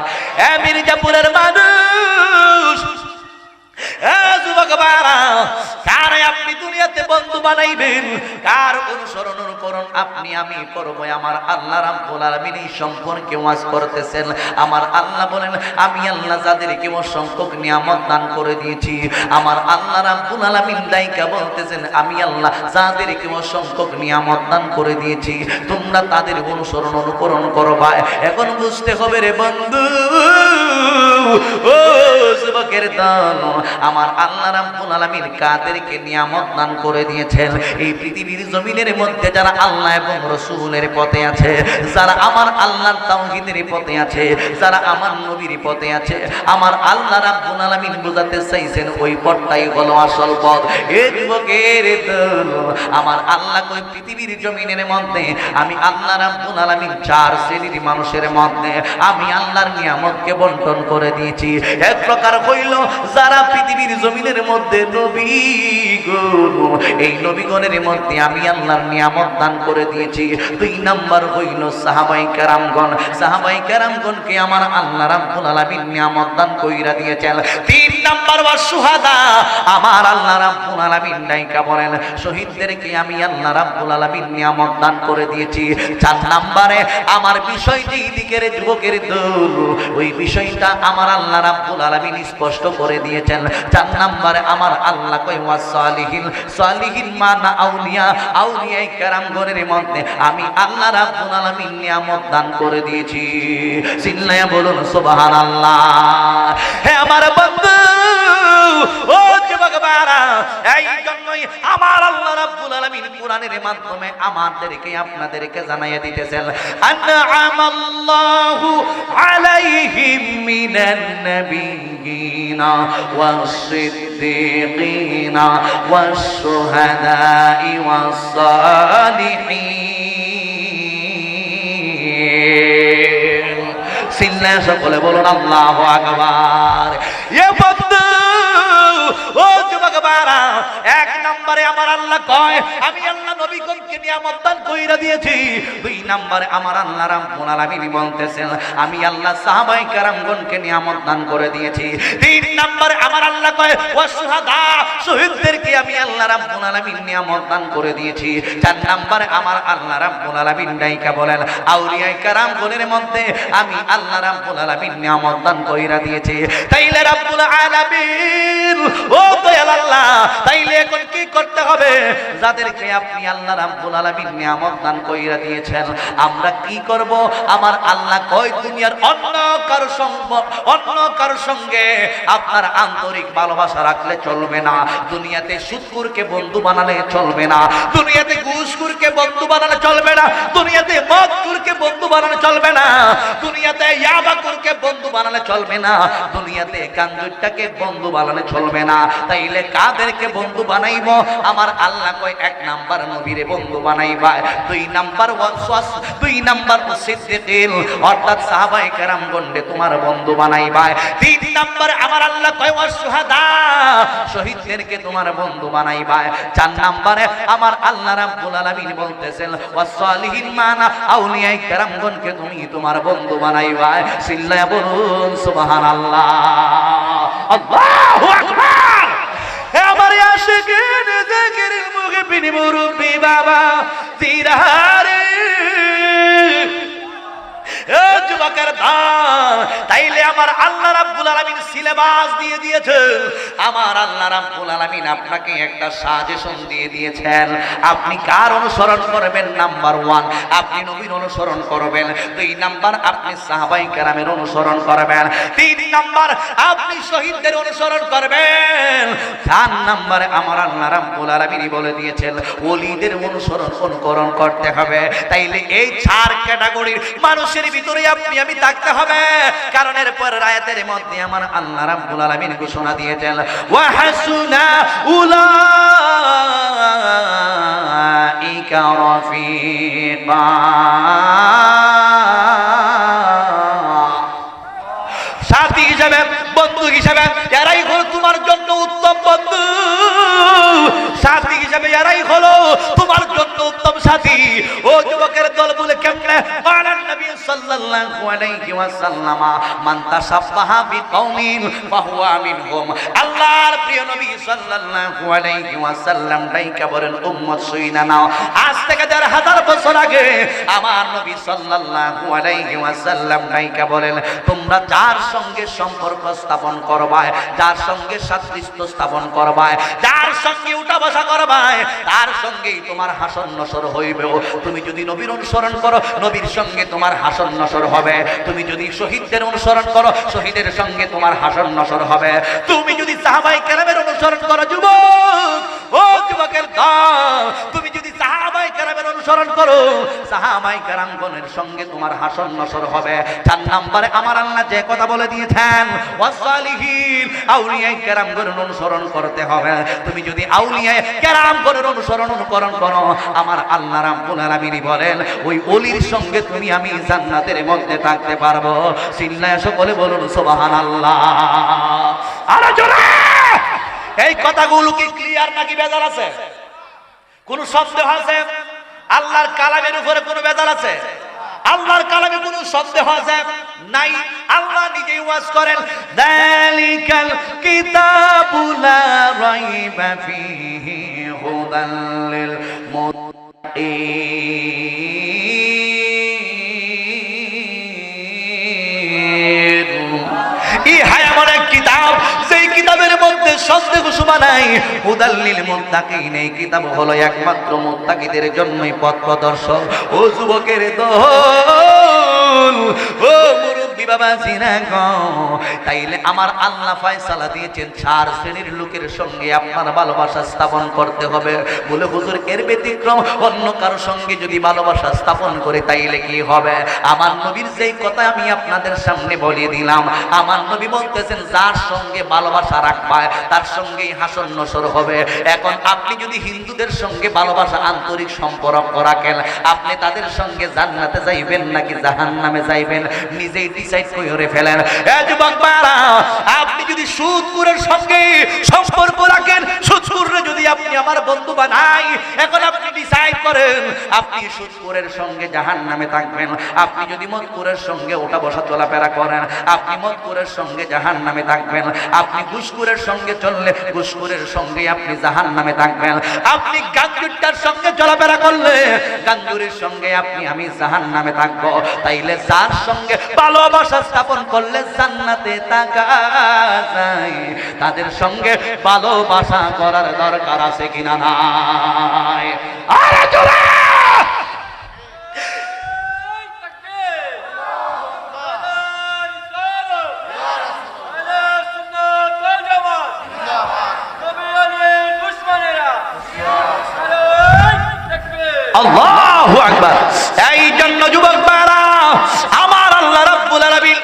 এ মির্জাপুরের মানুষ, এ যুবক ভাইরা, কারে আপনি দুনিয়াতে বন্ধু বানাইবেন, কার অনুকরণ আপনি আমি করব, আমার আল্লাহ রাব্বুল আলামিন এই সম্পর্কে ওয়াজ করতেছেন। আমার আল্লাহ বলেন আমি আল্লাহ যাদেরকে অসংখ্য নিয়ামত দান করে দিয়েছি, আমার আল্লাহ রাব্বুল আলামিন দাইকা বলতেছেন আমি আল্লাহ যাদেরকে অসংখ্য নিয়ামত দান করে দিয়েছি, তোমরা তাদের অনুকরণ করবা। এখন বুঝতে হবে রে বন্ধু, ও যুবকের দল, আমার আল্লাহ রাব্বুল আলামিন কাদেরকে নিয়ামত দান করে দিয়েছেন। এই পৃথিবীর জমিনের মধ্যে যারা আল্লাহ এবং রাসূলের পথে আছে, যারা আমার আল্লাহর তাওহীদের পথে আছে, যারা আমার নবীর পথে আছে, আমার আল্লাহ রাব্বুল আলামিন বোঝাতে চাইছেন ওই পথটাই হলো আসল পথ। এই যুবকের দল, আমার আল্লাহ কই পৃথিবীর জমিনের মধ্যে আমি আল্লাহ রাব্বুল আলামিন চার শ্রেণীর মানুষের মধ্যে আমি আল্লাহর নিয়ামতকে বন্টন করে দিয়েছি। এক প্রকার হইল যারা পৃথিবীর জমিনের মধ্যে নবীগণ, এই নবীগণের মধ্যে আমি আল্লাহর নিয়ামত দান করে দিয়েছি। দুই নাম্বার হইল সাহাবায়ে কেরামগণ, সাহাবায়ে কেরামগণকে আমার আল্লাহ রাব্বুল আলামিন নিয়ামত দান কইরা দিয়েছেন। তিন নাম্বার ওয়া শুহাদা, আমার আল্লাহ রাব্বুল আলামিন ডাইকা বলেন শহীদদেরকে আমি আল্লাহ রাব্বুল আলামিন নিয়ামত দান করে দিয়েছি। চার নাম্বারে আমার বিষয়টি দিকের যুবকের দল, ওই বিষয়টা আমার আল্লাহ রাব্বুল আলামিন স্পষ্ট করে দিয়েছেন। চার নাম্বারে আমার আল্লাহ কই ওয়া সালিহিন, সালিহিন মানা আউলিয়া, আউলিয়ায়ে কেরামগণের মধ্যে আমি আল্লাহ রাব্বুল আলামিন নিয়ামত দান করে দিয়েছি। চিল্লায়া বলুন সুবহানাল্লাহ। হে আমার বন্ধু, ও যুবক ভাইরা, এই জন্যই আমার আল্লাহ রাব্বুল আলামিন কোরআনের মাধ্যমে আমাদেরকে আপনাদেরকে জানাইয়া দিতেছেন আনআমাল্লাহু আলাইহিম মিনান নাবিয়িনা ওয়াস-সিদ্দীকিনা ওয়াশ-শুহাদাই ওয়াস-সালিহিন। সিল্লা সকলে বলুন আল্লাহু আকবার। এ বন্ধু, ও যুবক ভাইরা, এক নম্বরে আমার আল্লাহ কয় আমি আল্লাহ নবীগণকে নিয়ামত দান কইরা দিয়েছি। দুই নম্বরে আমার আল্লাহ রাব্বুল আলামিন বলতেছেন আমি আল্লাহ সাহাবায়ে কেরামগণকে নিয়ামত দান করে দিয়েছি। তিন নম্বরে আমার আল্লাহ কয় ওয়া শুহাদা, শহীদদেরকে আমি আল্লাহ রাব্বুল আলামিন নিয়ামত দান করে দিয়েছি। চার নম্বরে আমার আল্লাহ রাব্বুল আলামিন ডাইকা বলেন আউলিয়ায়ে কেরামগণের মধ্যে আমি আল্লাহ রাব্বুল আলামিন নিয়ামত দান কইরা দিয়েছি। তাইলে রাব্বুল আলামিন, ও দয়াল আল্লাহ, তাইলে এখন কি করতে হবে? যাদেরকে আপনি আল্লাহ রাব্বুল আলামিন নিয়ামত দান কইরা দিয়েছেন আমরা কি করব? আমার আল্লাহ কয় দুনিয়ার অন্য কারো সঙ্গে আপনার আন্তরিক ভালোবাসা রাখলে চলবে না। দুনিয়াতে সুদখোরকে বন্ধু বানালে চলবে না, দুনিয়াতে ঘুষখোরকে বন্ধু বানালে চলবে না, দুনিয়াতে মদখোরকে বন্ধু বানালে চলবে না, দুনিয়াতে ইয়াবাখোরকে বন্ধু বানালে চলবে না, দুনিয়াতে কাঞ্জুরটাকে বন্ধু বানালে চলবে না। তাইলে কাদেরকে বন্ধু বানাইবো? আমার আল্লাহ কয় এক নাম্বার নবীরে বন্ধু বানাইবা, দুই নাম্বার সিদ্দিকিন অর্থাৎ সাহাবায়ে কেরামগণকে তোমার বন্ধু বানাইবা, তিন নাম্বার আমার আল্লাহ কয় ওয়া শুহাদা, শহীদদেরকে তোমার বন্ধু বানাইবা, চার নাম্বারে আমার আল্লাহ রাব্বুল আলামিন বলতেছেন ওয়া সালিহিন মানা আউলিয়ায়ে কেরামগণকে তুমি তোমার বন্ধু বানাইবা। সিল্লায়া বলুন সুবহানাল্লাহ। আল্লাহু আকবার। হে আমার আশিকিন জিকিরিল মুহিবিন মুরব্বি বাবা জিরারে, ও যুবকের দল, তাইলে আমার আল্লাহ রাব্বুল আলামিন সিলেবাস দিয়ে দিয়েছেন। আমার আল্লাহ রাব্বুল আলামিন আপনাকে একটা সাজেশন দিয়ে দিয়েছেন। আপনি কার অনুসরণ করবেন? নাম্বার 1 আপনি নবীর অনুসরণ করবেন, দুই নাম্বার আপনি সাহাবায়ে কেরামের অনুসরণ করবেন, তিন নাম্বার আপনি শহীদদের অনুসরণ করবেন, চার নাম্বারে আমার আল্লাহ রাব্বুল আলামিন বলে দিয়েছেন ওলিদের অনুকরণ করতে হবে। তাইলে এই চার ক্যাটাগরির মানুষের ভিতরে আপনি আমি থাকতে হবে। কারণ এরপর আয়াতের মধ্যে আমার আল্লাহ রাব্বুল আলামিন ঘোষণা দিয়েছেন ওয়া হাসুনা উলাইকা রাফিকা, সাথী হিসাবে, বন্ধু হিসাবে এরাই হলো তোমার জন্য উত্তম বন্ধু, সাথী হিসাবে এরাই হলো তোমার জন্য উত্তম সাথী। ও যুবকের দল বলে কেমনে? বলেন নবী সাল্লাল্লাহু আলাইহি ওয়াসাল্লাম মান তাসাব্বাহা বিকাউমিন ফাহুয়া মিনহুম। আল্লাহর প্রিয় নবী সাল্লাল্লাহু আলাইহি ওয়াসাল্লাম ডাইকা বলেন উম্মত শুইনা নাও, আজ থেকে ১,৫০০ বছর আগে আমার নবী সাল্লাল্লাহু আলাইহি ওয়াসাল্লাম ডাইকা বলেন তোমরা যার সঙ্গে সম্পর্ক স্থাপন করবা, যার সঙ্গে সাদৃশ্য স্থাপন করবা, যার সঙ্গে উঠা বসা করবা, তার সঙ্গেই তোমার হাসর নসর হইবে। তুমি যদি নবীর অনুসরণ করো, নবীর সঙ্গে তোমার হাসর হাসর নসর হবে। তুমি যদি শহীদদের অনুসরণ করো, শহীদের সঙ্গে তোমার হাসর নসর হবে। তুমি যদি সাহাবায়ে কেরামের অনুসরণ করো যুবক, ও যুবকের দল, তুমি যদি সাহাবায়ে কেরামের অনুসরণ করো, সাহাবায়ে কেরামগণের সঙ্গে তোমার হাসর নসর হবে। 4 নম্বরে আমার আল্লাহ যে কথা বলে দিয়েছেন, ওয়াসালিহিন, আউলিয়ায়ে কেরামগণের অনুসরণ করতে হবে। তুমি যদি আউলিয়ায়ে কেরামগণের অনুকরণ করো, আমার আল্লাহ রাব্বুল আলামিন বলেন ওই ওলির সঙ্গে তুমি আমি জান্নাতের মধ্যে থাকতে পারবো। চিল্লায় সকলে বলুন সুবহানাল্লাহ। আরে জোরে! এই কথাগুলো কি ক্লিয়ার নাকি ভেজাল আছে? কোন সন্দেহ আছে? আল্লাহর কালামের উপরে কোনো ভেজাল আছে? আল্লাহর কালামে কোনো সন্দেহ আছে? নাই। আল্লাহ নিজেই ওয়াজ করেন, যালিকাল কিতাবু লা রাইবা ফীহি হুদাল লিল মুত্তাকিন। ইহা এমন এক কিতাব, যেই কিতাবের মধ্যে সন্দেহ শোভা নাই। হুদাল লিল মুত্তাকিন, এই কিতাব হলো একমাত্র মুত্তাকিদের জন্যই পথ প্রদর্শক। ও যুবকের দল, ও মুরব্বি বাবা জিনা গো, তাইলে আমার আল্লাহ ফয়সালা দিয়েছেন 4 শ্রেণীর লোকের সঙ্গে আপনার ভালোবাসা স্থাপন করতে হবে। বলে হুজুর এর ব্যতিক্রম অন্য কারো সঙ্গে যদি ভালোবাসা স্থাপন করে তাইলে কি হবে? আমার নবীর যেই কথা আমি আপনাদের সামনে বলিয়ে দিলাম, আমার নবী বলতেছেন যার সঙ্গে ভালোবাসা রাখবা তার সঙ্গেই হাসর নসর হবে। এখন আপনি যদি হিন্দুদের সঙ্গে ভালোবাসা আন্তরিক সম্পর্ক রাখেন, আপনি তাদের সঙ্গে জান্নাতে যাইবেন নাকি জাহান্নামে যাইবেন নিজেই ডিসাইড করে ফেলেন। এ যুবক ভাইরা, আপনি যদি সুদখোরের সঙ্গে সম্পর্ক রাখেন, সুদখোররে যদি আপনি আমার বন্ধু বানাই, এখন আপনি ডিসাইড করেন আপনি সুদখোরের সঙ্গে জাহান্নামে থাকবেন। আপনি যদি মদখোরের সঙ্গে ওঠা বসা চলাফেরা করেন, আপনি মদখোরের সঙ্গে জাহান্নামে থাকবেন। আপনি ঘুষখোরের সঙ্গে চললে ঘুষখোরের সঙ্গে আপনি জাহান্নামে থাকবেন। আপনি গাঞ্জুরটার সঙ্গে চলাফেরা করলে গাঞ্জুরের সঙ্গে আমি জাহান্নামে থাকবো। তাইলে যার সঙ্গে ভালোবাসা স্থাপন করলে জান্নাতে থাকা যায়, তাদের সঙ্গে ভালোবাসা করার দরকার আছে কিনা নাই? আরে জোরে! আল্লাহু আকবার। এই জন্য যুবক ভাইরা, আমার আল্লাহ রাব্বুল আলামিন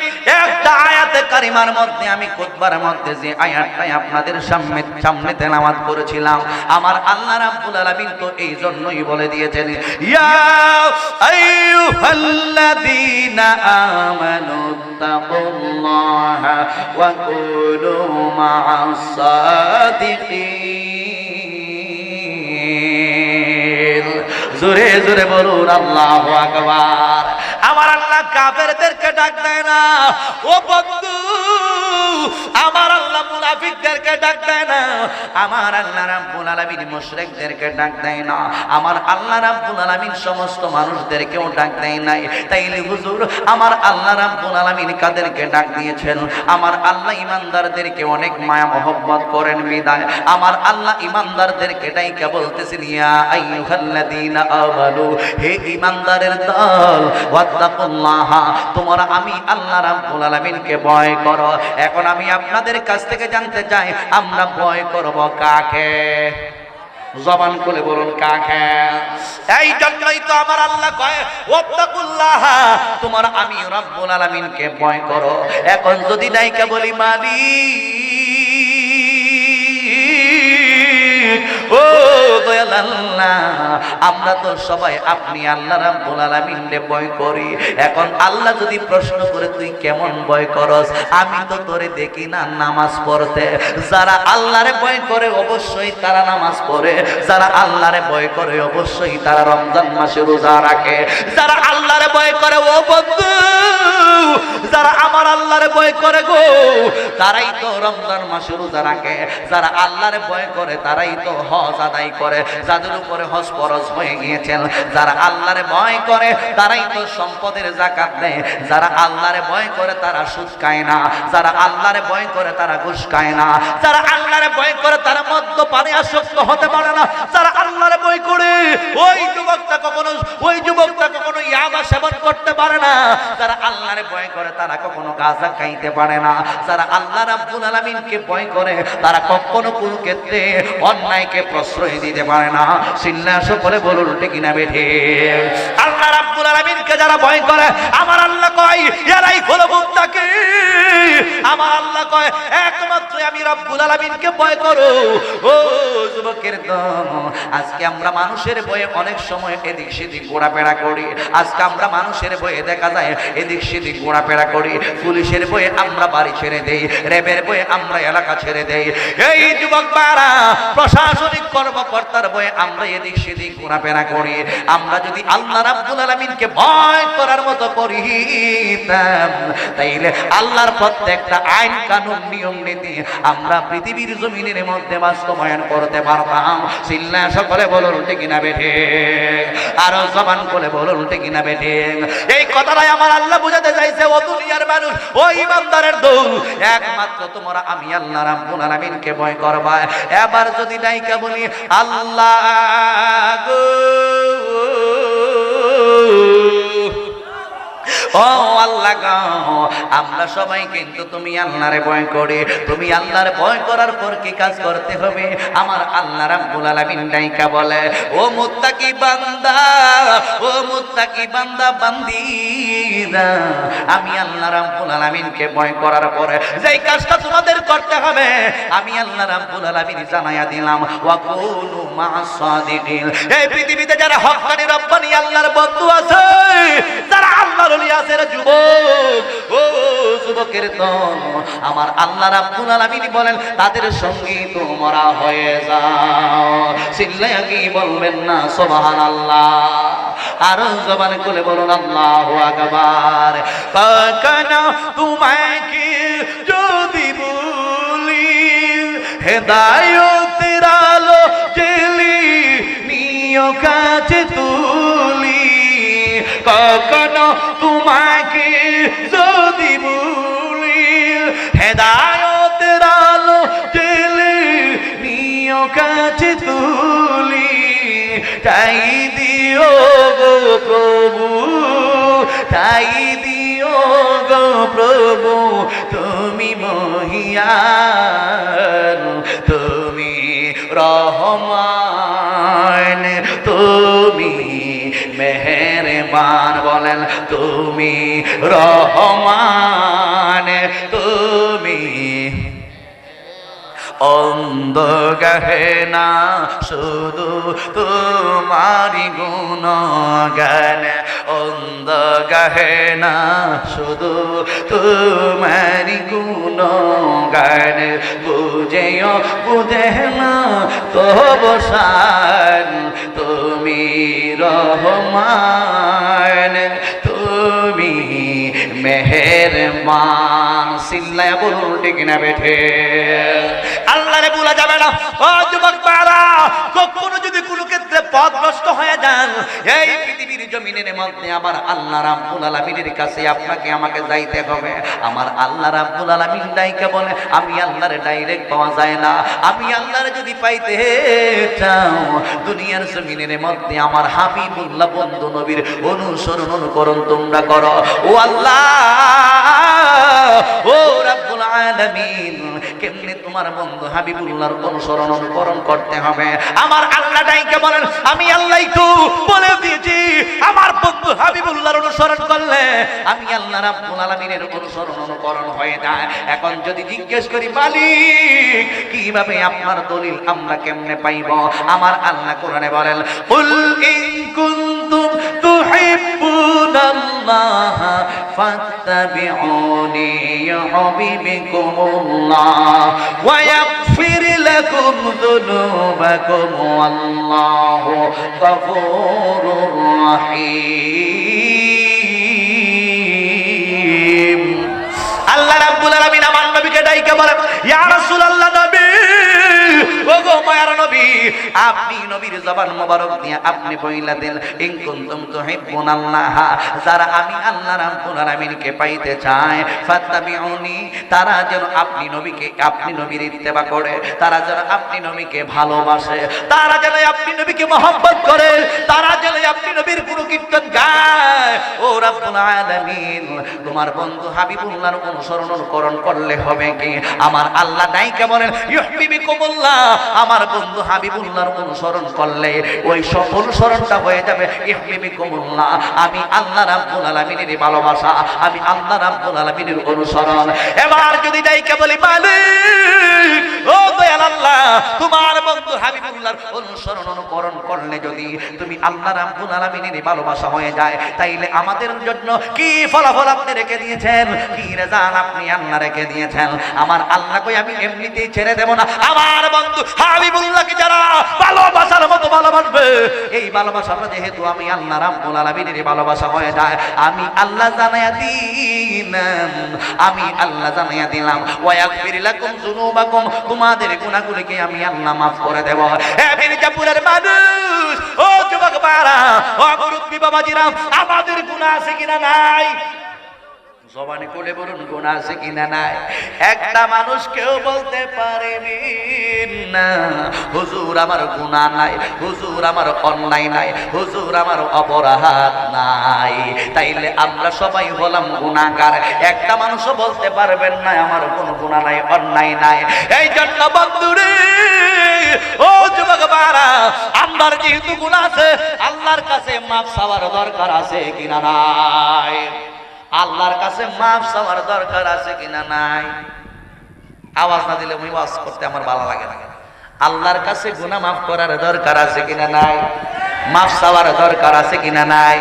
একটা আয়াতে কারিমার মধ্যে, আমি খুতবার মধ্যে যে আয়াতটাই আপনাদের সামনে তেলাওয়াত করেছিলাম, আমার আল্লাহ রাব্বুল আলামিন তো এই জন্যই বলে দিয়েছেন, ইয়া আইয়ুহাল্লাযীনা আমানু তাকুল্লাহা ওয়া কুনু মা'আস সাদিকিন। জোরে জোরে বলুন আল্লাহু আকবার। আমার আল্লাহ কাফেরদেরকে ডাক দেয় না, ও বন্ধু। আমার আল্লাহ মুনাফিকদেরকে ডাক দেয় না। আমার আল্লাহ রাব্বুল আলামিন মুশরিকদেরকে ডাক দেয় না। আমার আল্লাহ রাব্বুল আলামিন সমস্ত মানুষদেরকেও ডাক দেয় নাই। তাইলে হুজুর আমার আল্লাহ রাব্বুল আলামিন কাদেরকে ডাক দিয়েছেন? আমার আল্লাহ ইমানদারদেরকে অনেক মায়া মহব্বত করেন বিদায় আমার আল্লাহ ইমানদারদেরকে ডাইকা বলতেছেন, ইয়া আইয়ুহাল্লাযীনা আমানু, হে ইমানদারের দল, ওয়াত্তাকুল্লাহা, তোমরা আমি আল্লাহ রাব্বুল আলামিনকে ভয় করো। এখন আমি আপনাদের কাছ থেকে জানতে চাই, আমরা ভয় করব কাকে? জবান খুলে বলুন কাকে? এই জন্যই তো আমার আল্লাহ কয়, ওয়াত্তাকুল্লাহা, তোমরা আমি রাব্বুল আলামিনকে ভয় করো। এখন যদি নাইকা বলি মালিক, ও দয়াল আল্লাহ, আমরা তো সবাই আপনি আল্লাহ রাব্বুল আলামিনকে ভয় করি। এখন আল্লাহ যদি প্রশ্ন করে তুই কেমন ভয় করস? আমি তো তোরে দেখি না নামাজ পড়তে। যারা আল্লাহরে ভয় করে অবশ্যই তারা নামাজ পড়ে। যারা আল্লাহরে ভয় করে অবশ্যই তারা রমজান মাসে রোজা রাখে। যারা আল্লাহরে ভয় করে, ও বন্ধু, যারা আমার আল্লাহরে ভয় করে গো, তারাই তো রমজান মাসে রোজা রাখে। যারা আল্লাহরে ভয় করে তারাই তো হজ আদায় করে, যাদের উপরে হজ ফরজ হয়ে গিয়েছেন। যারা আল্লাহরে ভয় করে তারাই তো সম্পদের যাকাত দেয়। যারা আল্লাহরে ভয় করে তারা সুদ খায় না। যারা আল্লাহরে ভয় করে তারা ঘুষ খায় না। যারা আল্লাহরে ভয় করে তারা মদ্যপানে আসক্ত হতে পারে না। যারা আল্লাহরে বই করে ওই যুবকটা কখনো ইয়াবা সেবন করতে পারে না। যারা আল্লাহরে ভয় করে তারা কখনো গাঁজা খাইতে পারে না। যারা আল্লাহ রাব্বুল আলামিনকে ভয় করে তারা কখনো কোন ক্ষেত্রে অন্যায়কে প্রশ্রয় দিতে পারে না। সিল্লা সকলে বলুন ঠিক না বেঠে? আল্লাহ রাব্বুল আলামিনকে যারা ভয় করে আমার আল্লাহ কয় এরাই হলো মুত্তাকি। আমার আল্লাহ কয় একমাত্র আমি রব্বুল আলামিনকে ভয় করো। ও যুবকের দল, আজকে আমরা মানুষের ভয়ে অনেক সময় এদিক সেদিক ঘোরাফেরা করি। আজকে আমরা মানুষের ভয়ে দেখা যায় এদিক সেদিক ঘোরাফেরা করি। পুলিশের ভয়ে আমরা বাড়ি ছেড়ে দেই, র্যাবের ভয়ে আমরা এলাকা ছেড়ে দেই। এই যুবক বারা প্রশাসনিক কর্মকর্তার ভয়ে আমরা এদিক সেদিক ঘোরাফেরা করি। আমরা যদি আল্লাহ রাব্বুল আলামিনকে ভয় করার মতো করি তাইলে আল্লাহর প্রত্যেকটা আইন কানুন নিয়ম নীতি আমরা পৃথিবীর জমিনের মধ্যে বাস্তবায়ন করতে পারতাম। সিল্লা সকলে বলুন ঠিক না বেঠে? আরো জবান করে বলুন ঠিক না বেঠে? এই কথাটাই আমার আল্লাহ বুঝাতে চাইছে, ও দুনিয়ার মানুষ, ও ইমানদারের দল, একমাত্র তোমরা আমি আল্লাহ রাব্বুল আলামিনকে ভয় করবা। এবার যদি ডাইকা বলি আল্লাহ গো, ও আল্লাহ গো, আমরা সবাই কিন্তু তুমি আল্লাহরে ভয় করি। তুমি আল্লাহরে ভয় করার পর কি কাজ করতে হবে? আমার আল্লাহ রাব্বুল আলামিন ডাইকা বলে, ও মুত্তাকি বান্দা, ও মুত্তাকি বান্দা বান্দীরা, আমি আল্লাহ রাব্বুল আলামিনকে ভয় করার পরে যেই কাজটা তোমাদের করতে হবে আমি আল্লাহ রাব্বুল আলামিন জানাইয়া দিলাম, ওয়া কুনু মা'আস সাদিকিন। এই পৃথিবীতে যারা হক্কানি রব্বানি আল্লাহর বন্ধু আছে, যারা আল্লাহর ওলি আছে, যুবক, ও যুবকের দল, আমার আল্লাহ রাব্বুল আলামিন বলেন তাদের সঙ্গে তোমরা হয়ে যাও। চিল্লায়া কি বলবেন না সুবহানাল্লাহ? আরো জবান খুলে বলুন আল্লাহু আকবার। কানা তোমাকে যদি বলি হেদায়েতের আলো জেলি নিয় কাছে তুলি, কখনো তোমাকে যদি বলি হেদায়েতের আলো জেলে নিয় কাছে তুলি, তাই দিও গো প্রভু, তাই দিও গো প্রভু, তুমি মহিয়ান, তুমি রহমান, তুমি মেহেরবান। বলেন তুমি রহমান, তুমি অন্ধ গাহে না শুধু তোমারি গুণগান, অন্ধ গাহে না শুধু তোমারি গুণগান, বুঝেও বুঝে না তবু শান, তুমি রহমান, তুমি মেহেরবান। সিল্লায় বলুন ঠিক না বেঠে? আল্লাহরে ভুলা যাবে না। ও যুবক বারা, কখনো যদি কোনো ক্ষেত্রে পথভ্রষ্ট হয়ে যান, এই পৃথিবীর জমিনের মধ্যে আমার আল্লাহ রাব্বুল আলামিনের কাছে আপনাকে আমাকে যাইতে হবে। আমার আল্লাহ রাব্বুল আলামিন ডাইকে বলে আমি আল্লাহরে ডাইরেক্ট পাওয়া যায় না। আমি আল্লাহরে যদি পাইতে চাও দুনিয়ার জমিনের মধ্যে আমার হাবিবুল্লাহ বন্ধু নবীর অনুসরণ অনুকরণ তোমরা করো। ও আল্লাহ, ও রাব্বুল আলামিন, কেমনে তোমার বন্ধু হাবিবুল্লাহর অনুসরণ অনুকরণ করতে হবে? আমার আল্লাহ ডাইকে বলেন আমি আল্লাহই তো বলে দিয়েছি আমার বন্ধু হাবিবুল্লাহর অনুসরণ করলে আমি আল্লাহ রাব্বুল আলামিনের অনুসরণ অনুকরণ হয়ে যায়। এখন যদি জিজ্ঞেস করি মালিক কিভাবে আপনার দলিল আমরা কেমনে পাইব? আমার আল্লাহ কোরআনে বলেন কুল ইন কুনতুম তুহিব্বুনাল্লাহ ফাত্তাবিউনি ইউহিব্বুকুমুল্লাহ ওয়া ইয়াগফির লাকুম যুনুবাকুম ওয়াল্লাহু গফুরুর রহিম। আল্লাহ রাব্বুল আলামিন আমার নবীকে ডাইকে বলেন ইয়া রাসূলুল্লাহ, নবী ওগো মায়ার নবী, আপনি নবীর জবান মোবারক দিয়ে আপনি বইলা দেন, ইন কুনতুম তুহিব্বুনাল্লাহ, যারা আমি আল্লাহ রাব্বুল আলামিনকে পাইতে চায়, ফাত্তাবিউনি, তারা যেন আপনি নবীকে, আপনি নবীর ইত্তেবা করে, তারা যেন আপনি নবীকে ভালোবাসে, তারা যেন আপনি নবীকে মহব্বত করে, তারা যেন আপনি নবীর গুণ কীর্তন গায়। ও রাব্বুল আলামিন, তোমার বন্ধু হাবিবুল্লাহর অনুসরণ করলে হবে কি? আমার আল্লাহ ডাইকা বলেন ইউহিব্বুকুমুল্লাহ, আমার বন্ধু হাবিবুল্লাহর অনুসরণ করলে ওই সব অনুসরণটা হয়ে যাবে ইউহিব্বুকুমুল্লাহ, আমি আল্লাহ রাব্বুল আলামিনের ভালোবাসা, আমি আল্লাহ রাব্বুল আলামিনের অনুসরণ। এবার যদি ডাইকা বলি মালিক, ও দয়াল আল্লাহ, তোমার বন্ধু হাবিবুল্লাহর অনুকরণ করলে যদি তুমি আল্লাহ রাব্বুল আলামিনের ভালোবাসা হয়ে যায়, তাইলে আমাদের জন্য কি ফলাফল আপনি রেখে দিয়েছেন, কি রেজাল্ট আপনি আল্লাহ রেখে দিয়েছেন। আমার আল্লাহ কই আমি এমনিতেই ছেড়ে দেব না। আমার বন্ধু হাবিবুল্লাহকে যারা ভালোবাসার মতো ভালোবাসবে, এই ভালোবাসাটা যেহেতু আমি আল্লাহ রাব্বুল আলামিনের ভালোবাসা হয়ে যায়, আমি আল্লাহ জানাইয়া দিলাম, আমি আল্লাহ জানাইয়া দিলাম, ওয়া ইয়াগফির লাকুম যুনুবাকুম, তোমাদের গুনাহগুলোকে আমি আল্লাহ মাফ করে দেব। হে মির্জাপুরের মানুষ, ও যুবক বারা, ও মুরব্বি বাবাজিরা, আমাদের গুনাহ আছে কিনা নাই? জবানে কোলে বলুন গুনাহ আছে কিনা নাই? একটা মানুষ কেউ বলতে পারেনি না হুজুর আমার গুনাহ নাই, হুজুর আমার অন্যায় নাই, হুজুর আমার অপরাধ নাই। তাইলে আমরা সবাই হলাম গুনাহগার। একটা মানুষও বলতে পারবেন না আমার কোনো গুনাহ নাই, অন্যায় নাই। এই জন্য বন্ধুরে, ও যুবক বারা, আমার যেহেতু গুনাহ আছে, আল্লাহর কাছে মাফ চাওয়ার দরকার আছে কিনা নাই? আল্লাহর কাছে মাফ চাওয়ার দরকার আছে কিনা নাই? আওয়াজ না দিলে আমি ওয়াজ করতে আমার ভালো লাগে না। আল্লাহর কাছে গুনাহ মাফ করার দরকার আছে কিনা নাই? মাফ চাওয়ার দরকার আছে কিনা নাই?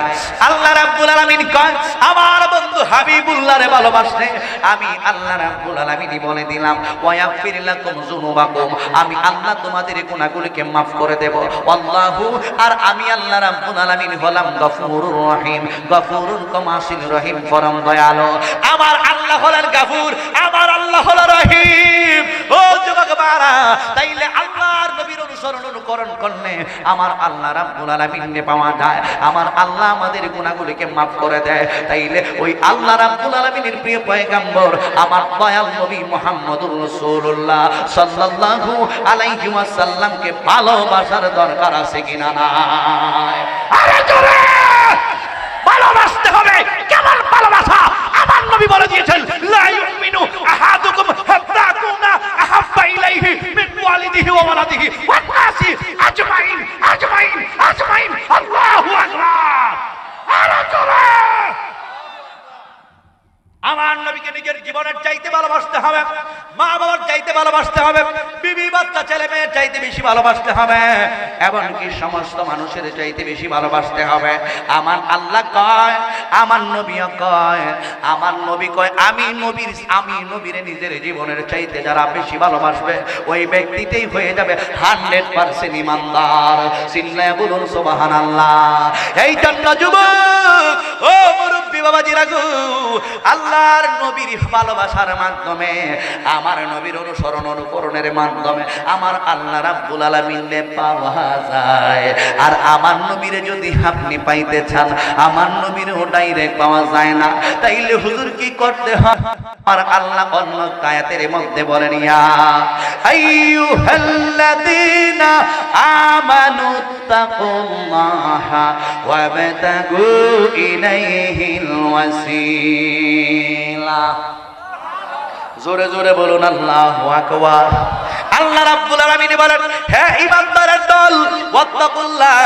আল্লাহ রাব্বুল আলামিন কয় আমার বন্ধু হাবিবুল্লাহরে ভালোবাসলে আমি আল্লাহ রাব্বুল আলামিন বলে দিলাম ওয়া ইয়াগফির লাকুম যুনুবাকুম, আমি আল্লাহ তোমাদের গুনাহগুলোকে মাফ করে দেব। আল্লাহু, আর আমি আল্লাহ রাব্বুল আলামিন হলাম গফুরুর রহিম, গফুরুল কমাসিল রহিম, পরম দয়ালু। আমার আল্লাহ হলেন গফুর, আমার আল্লাহ হলো রহিম। ও যুবক বারা, তাইলে আল্লাহর নবীর অনুকরণ করলে আমার আল্লাহ রাব্বুল আলামিনকে পাওয়া যায়, আমার আল্লাহ আমাদের গুনাহগুলোকে মাফ করে দেয়। তাইলে ওই আল্লাহ রাব্বুল আলামিনের প্রিয় পয়গম্বর আমার দয়াল নবী মুহাম্মদুর রাসূলুল্লাহ সাল্লাল্লাহু আলাইহি ওয়াসাল্লামকে ভালোবাসার দরকার আছে কিনা নাই? আরে জোরে ভালোবাসতে হবে। কেমন ভালোবাসা? আমার নবী বলে দিয়েছেন লা ইউমিনু আহাদুকুম হাত্তা কুনা আহাব্বা ইলাইহি মিন ওয়ালিদিহি ওয়া ওয়ালাদিহি ওয়ান নাসি আজমাইন আজমাইন আজমাইন। আল্লাহু আকবার। আরে জোরে আমার নবীকে নিজের জীবনের চাইতে ভালোবাসতে হবে, মা বাবার চাইতে ভালোবাসতে হবে, বিবি বাচ্চা ছেলে মেয়ের চাইতে বেশি ভালোবাসতে হবে, এমনকি সমস্ত মানুষের চাইতে বেশি ভালোবাসতে হবে। আমার আল্লাহ কয়, আমার নবীও কয়, আমার নবী কয় আমি নবীরে নিজের জীবনের চাইতে যারা বেশি ভালোবাসবে ওই ব্যক্তিতেই হয়ে যাবে 100% ইমানদার। চিল্লায়া বলুন সুবহানাল্লাহ। এই জন্য যুবক, ও মুরব্বি বাবাজিরা গো, আল্লাহর নবীর ভালোবাসার মাধ্যমে, আমার নবীর অনুকরণের মাধ্যমে আমার আল্লাহ রাব্বুল আলামিনকে পাওয়া যায়। আর আমার নবীরে যদি আপনি পাইতে চান, আমার নবীরও ডাইরেক্ট পাওয়া যায় না, তাইলে হুজুর কি করতে হয়? আর আল্লাহ অন্য আয়াতের মধ্যে বলেন ইয়া আইয়ুহাল্লাযীনা আমানুত্তাকুল্লাহা ওয়াবতাগু ইলাইহিল ওয়াসিলা। জোরে জোরে বলুন আল্লাহু আকবার। আল্লাহ রাব্বুল আলামিন বলেন হে ঈমানদারের দল, ওয়াত্তাকুল্লাহ,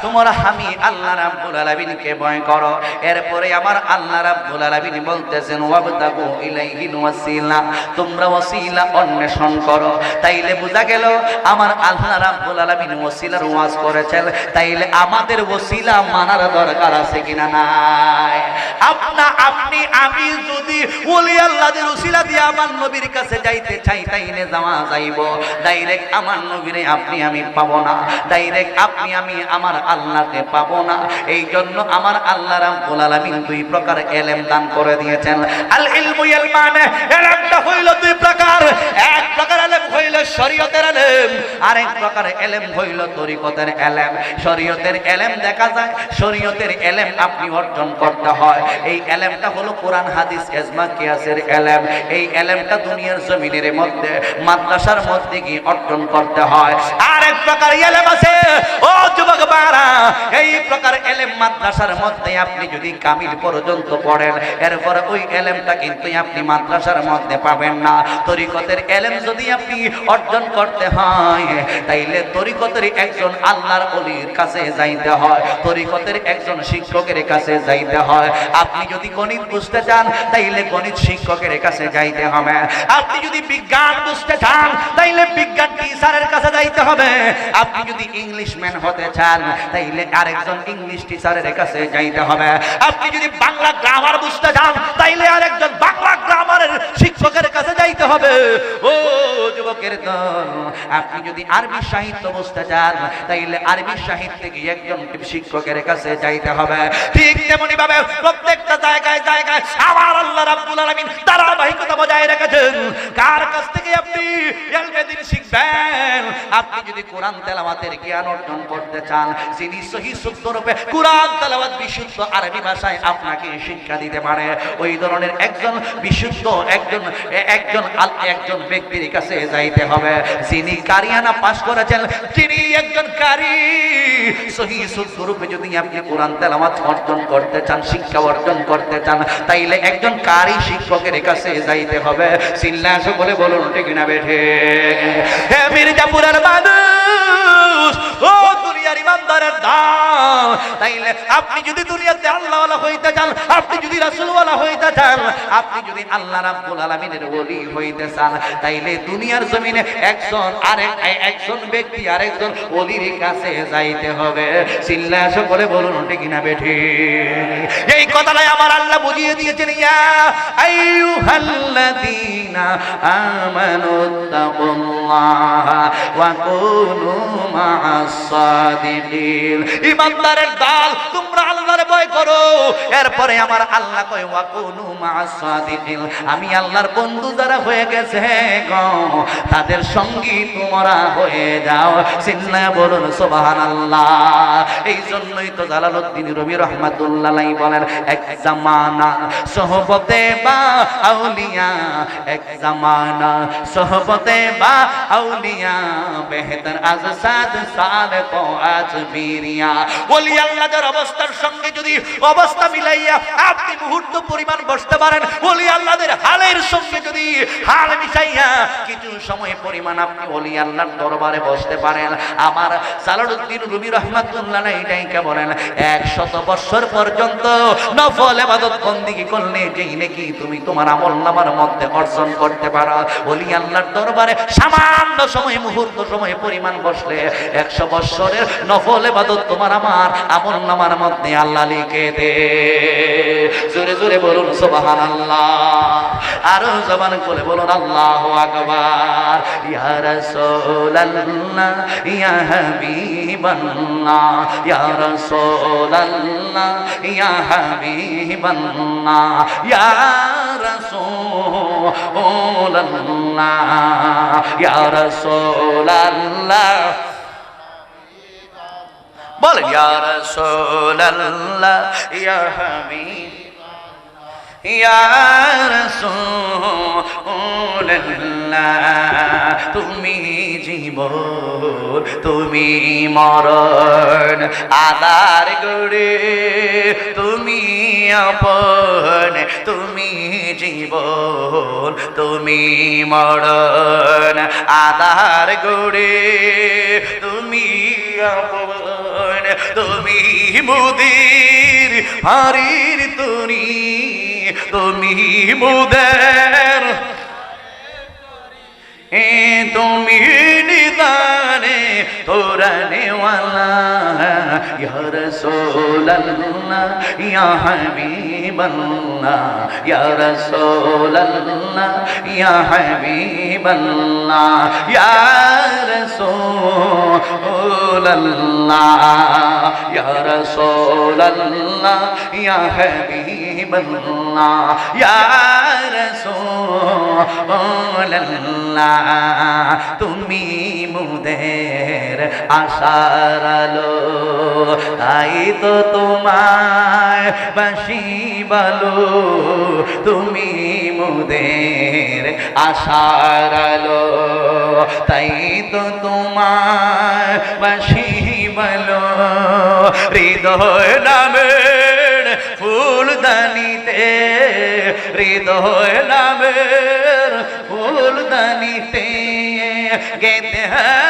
তোমরা আমি আল্লাহ রাব্বুল আলামিনকে ভয় করো। এরপরে আমার আল্লাহ রাব্বুল আলামিন বলতেছেন ওয়াবতাগু ইলাইহিল ওয়াসিলা, তোমরা ওয়াসিলা অন্বেষণ করো। তাইলে বোঝা গেল আমার আল্লাহ রাব্বুল আলামিন ওয়াসিলার ওয়াজ করেছেন, তাইলে আমাদের ওয়াসিলা মানার দরকার আছে কিনা নাই? আপনি আমি যদি ওলি আল্লাহদের ওসিলা দিয়ে আমার নবীর কাছে যাইতে চাই, তাইলে যাওয়া যাইব। ডাইরেক্ট আমার নবীরে আপনি আমি পাবো না, ডাইরেক্ট আপনি আমি আমার আল্লাহকে পাবো না। এই জন্য আমার আল্লাহ রাব্বুল আলামিন দুই প্রকার ইলম দান করে দিয়েছেন। আল ইলমু ইলমানে, ইলমটা হইল দুই প্রকার। এক প্রকার ইলম হইল শরীয়তের ইলম, আরেক প্রকার ইলম হইল তরিকতের ইলম। শরীয়তের ইলম দেখা যায়, শরীয়তের ইলম আপনি অর্জন করতে হয়। এই ইলমটা হলো কোরআন হাদিস ইজমা কিয়াসের ইলম। এই ইলমটা দুনিয়ার জমিনের মধ্যে মাদ্রাসার মধ্যে গিয়ে অর্জন করতে হয়। আরেক প্রকার ইলম আছে ও যুবক বারা, এই প্রকার ইলম মাদ্রাসার মধ্যে আপনি যদি কামিল পর্যন্ত পড়েন, এরপর ওই ইলমটা কিন্তু আপনি মাদ্রাসার মধ্যে পাবেন না। তরিকতের ইলম যদি আপনি অর্জন করতে হয়, তাইলে তরিকতের একজন আল্লাহর ওলির কাছে যাইতে হয়, তরিকতের একজন শিক্ষকের কাছে যাইতে হয়। আপনি যদি গণিত বুঝতে চান, তাইলে গণিত শিক্ষকের কাছে যাইতে হবে। আপনি যদি বিজ্ঞান বুঝতে চান, তাইলে বিজ্ঞান টিচারের কাছে যাইতে হবে। আপনি যদি ইংলিশম্যান হতে চান, তাইলে আরেকজন ইংলিশ টিচারের কাছে যাইতে হবে। আপনি যদি বাংলা গ্রামার বুঝতে চান, তাইলে আরেকজন বাংলা গ্রামারের শিক্ষকের কাছে যাইতে হবে। ও যুবকের দল, আপনি যদি আরবি সাহিত্য বুঝতে চান, তাইলে আরবি সাহিত্যে গিয়ে একজন শিক্ষকের কাছে যাইতে হবে। ঠিক তেমনি ভাবে প্রত্যেকটা জায়গায় জায়গায় আমার আল্লাহ রাব্বুল আলামিন ধারাবাহিকতা বজায় রেখেছেন। কার কাছ থেকে আপনি ইলমে দ্বীন শিখবেন? আপনি যদি কোরআন তেলাওয়াতের জ্ঞান অর্জন করতে চান, যিনি সহি শুদ্ধ রূপে কোরআন তেলাওয়াত বিশুদ্ধ আরবি ভাষায় আপনাকে শিক্ষা দিতে পারে, ওই ধরনের একজন বিশুদ্ধ একজন ব্যক্তির কাছে যাইতে হবে, যিনি কারিয়ানা পাস করেছেন, যিনি একজন কারি। সহি শুদ্ধ রূপে যদি আপনি কোরআন তেলাওয়াত অর্জন করতে চান, শিক্ষা অর্জন করতে চান, তাইলে একজন কারি শিক্ষকের কাছে যাইতে হবে। চিল্লায় সকলে বলুন ঠিক না বেঠে? হে মির্জাপুরের মানুষ, ও দুনিয়ার ইমানদারের দাম, তাইলে আপনি যদি দুনিয়াতে আল্লাহওয়ালা হইতে চান, আপনি যদি রাসূলওয়ালা হইতে চান, আপনি যদি আল্লাহ রাব্বুল আলামিনের ওলি হইতে চান, তাইলে দুনিয়ার জমিনে একজন ব্যক্তি আরেকজন ওলির কাছে যাইতে হবে। চিল্লায় সকলে বলুন ঠিক না বেঠে? এই কথাটাই আমার আল্লাহ বুঝিয়ে দিয়েছেন, ইয়া আইয়ুহাল্লাযীনা আমানুত্তাকুল্লাহা ওয়া কুনু মা'আস সাদিকিন। ঈমানদারের দল, তোমরা আল্লাহর ভয় করো। এরপরে আমার আল্লাহ কয় ওয়া কুনু মা'আস সাদিকিন, আমি আল্লাহর বন্ধু যারা হয়ে গেছে গো, তাদের সঙ্গী তোমরা হয়ে যাও। চিল্লায়া বলুন সুবহানাল্লাহ। এই জন্যই তো জালালউদ্দিন রুমি রাহমাতুল্লাহ আলাইহি বলেন, এক জামানা সোহবতে বা আউলিয়া, এক জামানা সোহবতে বা আউলিয়া, বেহতর আজ সাদ সালে কো আজ বিরিয়া। ওলি আল্লাহর অবস্থার সঙ্গে যদি অবস্থা মিলাইয়া আপনি মুহূর্ত পরিমাণ বসতে পারেন, ওলি আল্লাহর হালের সঙ্গে যদি হাল মিশাইয়া কিছু সময় পরিমাণ আপনি ওলি আল্লাহর দরবারে বসতে পারেন, আমার জালালউদ্দিন রুমি রাহমাতুল্লাহ আলাইহি বলেন 100 বছর পর্যন্ত নফল ইবাদত বندگی করলে যেই নাকি তুমি তোমার আমলনামার মধ্যে অর্জন করতে পারো, ওলি আল্লাহর দরবারে সামান্য সময় মুহূর্ত সময় পরিমাণ বসলে 100 বছরের নফল ইবাদত তোমার আমার আমলনামার মধ্যে আল্লাহ লিখে দে। জোরে জোরে বলুন সুবহানাল্লাহ। আরো জবান খুলে বলুন আল্লাহু আকবার। ইয়া রাসূলুল্লাহ, ইয়া হাবিবাল্লাহ, ইয়া রাসূলুল্লাহ, ইয়া হাবিবাল্লাহ, ইয়া রাসূলুল্লাহ, ইয়া রাসূলুল্লাহ। বলেন ইয়া রাসূলুল্লাহ, ইয়া হাবিব, ইয়া রাসূলুল্লাহ। তুমি জীবন, তুমি মরণ, আদার গড়ে তুমি আপন, তুমি জীবন, তুমি মরণ, আদার গড়ে তুমি আপন, তুমি মুদির হারির তুরি, তুমি মুদের, তুমি নিদানে तोरने वाला या रसूल अल्लाह या हबीब अल्लाह या रसूल अल्लाह या हबीब अल्लाह या रसूल अल्लाह या रसूल अल्लाह या हबीब अल्लाह या रसूल अल्लाह তুমি মুদের আশার আলো তাই তো তোমায় বাসি বলো তুমি মুদের আশার আলো তাই তো তোমায় বাসি বলো হৃদয় নামের ফুলদানিতে হৃদয় নামের ফুলদানিতে গেতে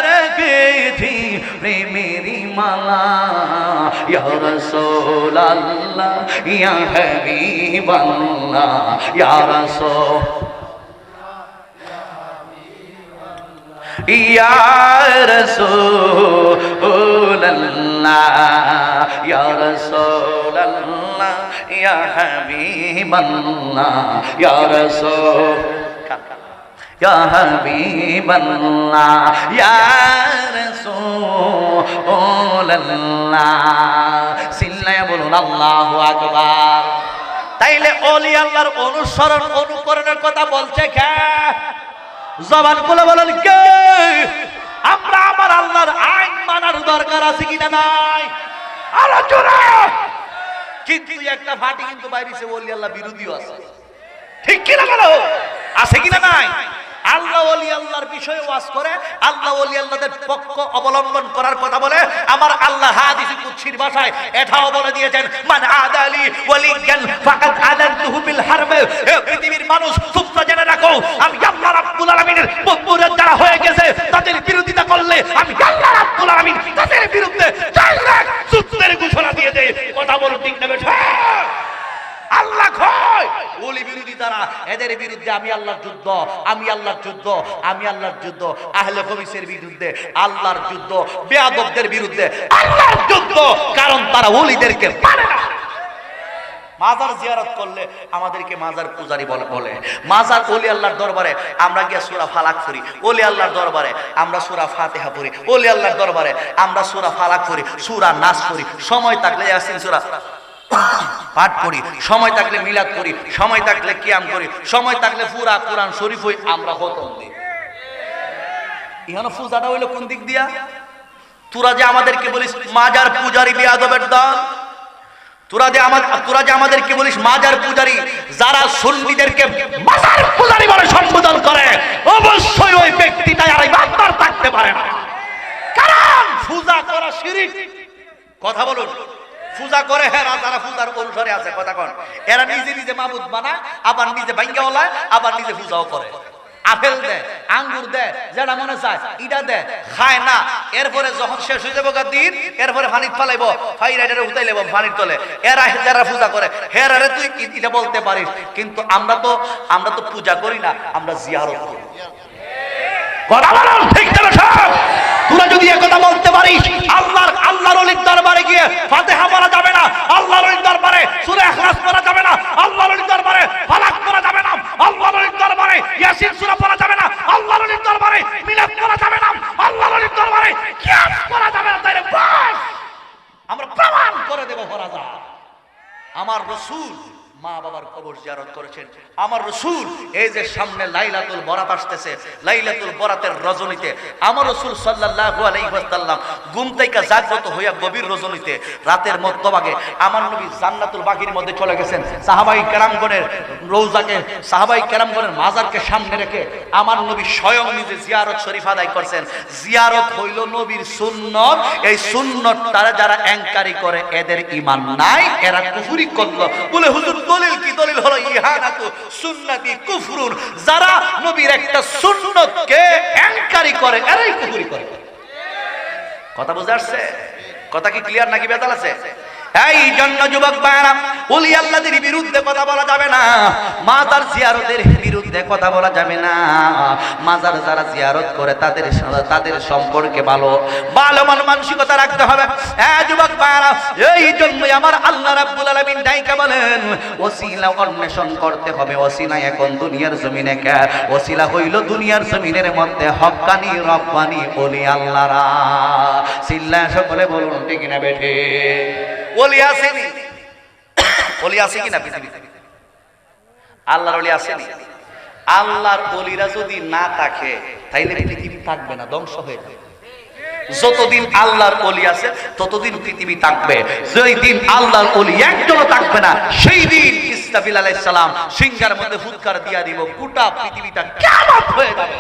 রেখেছি প্রেমেরি মালা ইয়া রাসূল আল্লাহ ইয়া হাবিব আল্লাহ ইয়া রাসূল ইয়া রাসূল আল্লাহ ইয়া রাসূল আল্লাহ ইয়া হাবিব আল্লাহ ইয়া রাসূল या हबीब अल्लाह या रसूल अल्लाह सिल्लाया बोलুন আল্লাহু আকবার তাইলে ওলি আল্লাহর অনুসরণ অনুকরণের কথা বলছে কে জবান খুলে বলেন কে আমরা আমার আল্লাহর আইন মানার দরকার আছে কিনা নাই আলোচনা কিন্তু একটা ফাটি কিন্তু বাইরেছে ওলি আল্লাহ বিরোধীও আছে ঠিক কিনা বলো আছে কিনা নাই আল্লাহ ওলি আল্লাহর বিষয়ে ওয়াজ করে আল্লাহ ওলি আল্লাহদের পক্ষ অবলম্বন করার কথা বলে আমার আল্লাহ হাদিস কুদসির ভাষায় এটাও বলে দিয়েছেন মান আদালি ওয়ালিয়ান ফাকাদ আদানতুহু বিল হারব এ পৃথিবীর মানুষ তোমরা জেনে রাখো আমি আল্লাহ রাব্বুল আলামিনের বন্ধুরা যারা হয়ে গেছে তাদের বিরোধিতা করলে আমি আল্লাহ রাব্বুল আলামিন তাদের বিরুদ্ধে ডাইরেক্ট যুদ্ধের ঘোষণা দিয়ে দেই কথা বলো ঠিক না বেটা আল্লাহ কয় ওলি বিরোধী যারা এদের বিরুদ্ধে আমি আল্লাহর যুদ্ধ আমি আল্লাহর যুদ্ধ আমি আল্লাহর যুদ্ধ আহলে হাদিসের বিরুদ্ধে আল্লাহর যুদ্ধ বেয়াদবদের বিরুদ্ধে আল্লাহর যুদ্ধ কারণ তারা ওলিদেরকে মানে না মাজার জিয়ারত করলে আমাদেরকে মাজার পূজারি বলে মাজার ওলি আল্লাহর দরবারে আমরা গিয়ে সূরা ফালাক পড়ি ওলি আল্লাহর দরবারে আমরা সূরা ফাতিহা পড়ি ওলি আল্লাহর দরবারে আমরা সূরা ফালাক পড়ি সূরা নাস পড়ি সময় থাকলে ইয়াসিন সূরা পাঠ করি সময় থাকলে মিলাদ করি সময় থাকলে কিয়াম করি সময় থাকলে পুরা কোরআন শরীফ হই আমরা খতম দিই ইহানো পূজাটা হইলো কোন দিক দিয়া তোরা যে আমাদেরকে বলিস মাজার পূজারি বেয়াদবের দল তোরা যে আমাদেরকে বলিস মাজার পূজারি যারা সুন্নিদেরকে মাজার পূজারি বলে সম্বোধন করে অবশ্যই ওই ব্যক্তিটা আর ইমানদার থাকতে পারে না কারণ পূজা করা শিরক কথা বলুন পূজা করে হেরা যারা পূজার অনুসারে আছে কথা কোন এরা নিজে নিজে মাবুদ বানায় আবার নিজে ভাঙ্গা ওলায় আবার নিজে পূজাও করে আপেল দেয় আঙ্গুর দেয় যেটা মনে চায় ইটা দেয় খায় না এরপরে যখন শেষ হয়ে যাবো দিন এরপরে পানি ফালাইব ফাইরাইডারে উঠাই লেব পানির তলে এরা যারা পূজা করে হেরারে তুই এটা বলতে পারিস কিন্তু আমরা তো পূজা করি না আমরা জিয়ারত করি কথা বলো ঠিক না সব তোরা যদি একথা বলতে পারিস আল্লাহর ওলির দরবারে গিয়ে ফাতিহা পড়া যাবে না আল্লাহর ওলির দরবারে সূরা ইখলাস পড়া যাবে না আল্লাহর ওলির দরবারে ফালাক পড়া যাবে না আল্লাহর ওলির দরবারে ইয়াসিন সূরা পড়া যাবে না আল্লাহর ওলির দরবারে মিলাদ পড়া যাবে না আল্লাহর ওলির দরবারে কিয়াস পড়া যাবে না তাইলে বাস আমরা প্রমাণ করে দেব ফরাজা আমার রাসূল মা বাবার কবর জিয়ারত করেছেন আমার রাসূল এই যে সামনে লাইলাতুল বরাত আসতেছে লাইলাতুল বরাতের রজনীতে আমার রাসূল সাল্লাল্লাহু আলাইহি ওয়াসাল্লাম ঘুম থেকে জাগ্রত হইয়া গভীর রজনীতে রাতের মধ্যভাগে আমার নবী জান্নাতুল বাকির মধ্যে চলে গেছেন সাহাবায়ে কেরামগণের রওজাকে সাহাবায়ে কেরামগণের মাজারকে সামনে রেখে আমার নবী স্বয়ং নিজে জিয়ারত শরীফ আদায় করেছেন জিয়ারত হইল নবীর সুন্নত এই সুন্নতটা যারা এনকারি করে এদের ঈমান নাই এরা কুফরি করলো বলে হুজুর দলিল কি দলিল হলো ইহানাতু সুন্নতি কুফরুন যারা নবীর একটা সুন্নতকে ইনকারি করে এরাই কুফরি করে কথা বুঝা আসছে কথা কি ক্লিয়ার নাকি বেতাল আছে এই জন্য যুবক ভাইরা, ওলি আল্লাহদের বিরুদ্ধে কথা বলা যাবে না, মাজার জিয়ারতের বিরুদ্ধে কথা বলা যাবে না। মাজার যারা জিয়ারত করে তাদের সম্পর্কে ভালো মানসিকতা রাখতে হবে। যুবক ভাইরা, এই জন্যই আমার আল্লাহ রাব্বুল আলামিন ডাইকা বলেন ওসিলা অন্বেষণ করতে হবে। ওসিলা এখন দুনিয়ার জমিনে কে? ওসিলা হইল দুনিয়ার জমিনের মধ্যে হক্কানি রব্বানি ওলি আল্লাহরা। সিল্লা সকলে বলুন ঠিক না বেঠে? ওলি আসেনি? ওলি আছে কিনা পৃথিবীতে? আল্লাহর ওলি আসেনি? আল্লাহর ওলিরা যদি না থাকে তাইলে পৃথিবী থাকবে না, ধ্বংস হয়ে যাবে। যতদিন আল্লাহর ওলি আছে ততদিন পৃথিবী থাকবে। যেই দিন আল্লাহর ওলি একজনও থাকবে না, সেই দিন ইসরাফিল আলাইহিস সালাম সিংহার মধ্যে ফুৎকার দিয়া দিব, গোটা পৃথিবীটা কিয়ামত হয়ে যাবে।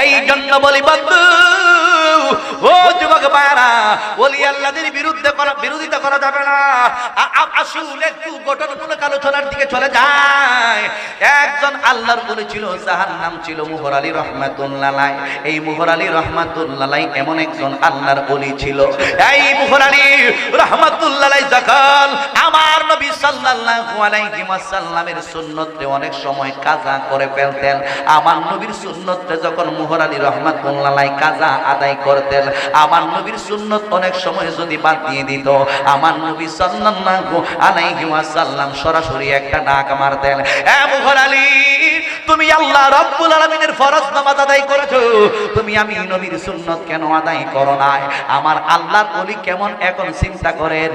এই জন্য বলি বন্ধু, ও যুবক ভাইরা, ওলি আল্লাহদের বিরোধিতা করা যাবে না। আসুন একটু গঠনমূলক আলোচনার দিকে চলে যায়। একজন আল্লাহর ওলি ছিল, যার নাম ছিল মুহর আলী রহমাতুল্লাহ আলাইহ। এই মুহর আলী রহমাতুল্লাহ আলাইহ এমন একজন আল্লাহর ওলি ছিল। এই মুহর আলী রহমাতুল্লাহ আলাইহ যখন আমার নবী সাল্লাল্লাহু আলাইহি ওয়াসাল্লামের সুন্নতে অনেক সময় কাজা করে ফেলতেন, আমার নবীর সুন্নতে যখন মুহর আলী রহমাতুল্লাহ আলাইহ কাজা আদায় করতেন, আমার নবীর সুন্নত অনেক সময় যদি বাদ দিয়ে দিত, আমার নবী সাল্লাল্লাহু আলাইহি ওয়াসাল্লাম সরাসরি একটা ডাক মারতেন, এ মুহর আলী, তুমি আল্লাহ রাব্বুল আলামিনের ফরজ নামাজ আদায় করেছো, তুমি আমি নবীর সুন্নত কেন আদায় করো না? আমার আল্লাহর ওলি কেমন এখন চিন্তা করেন,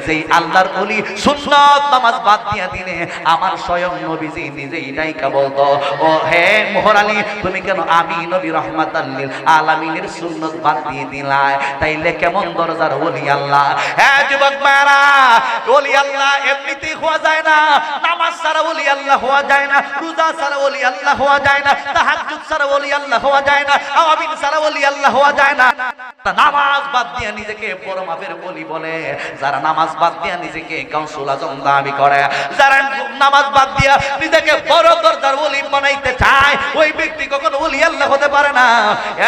যেই আল্লাহর ওলি সুন্নত নামাজ বাদ দিয়া দিলে আমার স্বয়ং নবীজি নিজেই ডাইকা বলতো, ও হে মুহর আলী, তুমি কেন আমি নবী রাহমাতাল লিল আলামিনের সুন্নত বাদ দিয়ে দিলাই? তাইলে কেমন দরজার ওলি আল্লাহ। হ্যাঁ যুবক ভাইরা, ওলি আল্লাহ এমনিতেই হওয়া যায় না। নামাজ ছাড়া ওলি আল্লাহ হওয়া যায় না, রোজা ছাড়া ওলি আল্লাহ হওয়া যায় না, তাহাজ্জুদ ছাড়া ওলি আল্লাহ হওয়া যায় না, আওয়াবিন ছাড়া ওলি আল্লাহ হওয়া যায় না। নামাজ বাদ দিয়ে নিজেকে বড় মাপের ওলি বলে, যারা নামাজ বাদ দিয়ে নিজেকে গাউসুল আজম দাবি করে, যারা নামাজ বাদ দিয়ে নিজেকে বড় দরজার ওলি বানাইতে চায়, ওই ব্যক্তি কখনো ওলি আল্লাহ হতে পারে না।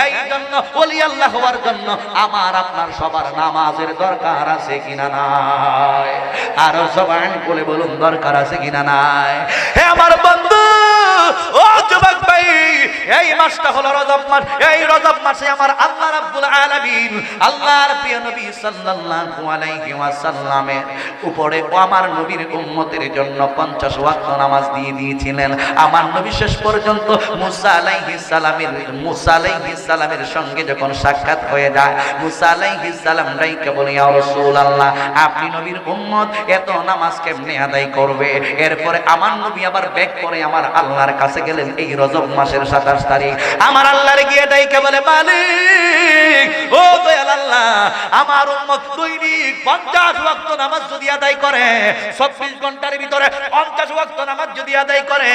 এই জন্য ওলি আল্লাহ হওয়ার জন্য আমার আপনার সবার নামাজের দরকার আছে কিনা নাই? আরো সবাই বলে বলুন দরকার আছে কিনা নাই? হে আমার বন্ধু, ও যুবক ভাই, এই মাসটা হলো রজব মাস। এই রজব মাসে আমার আল্লাহ রাব্বুল আলামিন আল্লাহর প্রিয় নবী সাল্লাল্লাহু আলাইহি ওয়াসাল্লামের উপরে ও আমার নবীর উম্মতের জন্য 50 ওয়াক্ত নামাজ দিয়ে দিয়েছিলেন। আমার নবী শেষ পর্যন্ত মুসা আলাইহিস সালামের সঙ্গে যখন সাক্ষাৎ হয়ে যায়, মুসা আলাইহিস সালাম ডাইকা বলে, ইয়া রাসূলুল্লাহ, আপনি নবীর উম্মত, এত নামাজ কেমনে আদায় করবে? এরপরে আমার নবী আবার ব্যাক করে আমার আল্লাহর কাছে গেলেন এই রজব মাসের 27 তারিখ। আমার আল্লাহর গিয়ে ডাইকা বলে, মালিক, ও দয়াল আল্লাহ, আমার উম্মত দৈনিক 50 ওয়াক্ত নামাজ যদি আদায় করে, 24 ঘন্টার ভিতরে 50 ওয়াক্ত নামাজ যদি আদায় করে,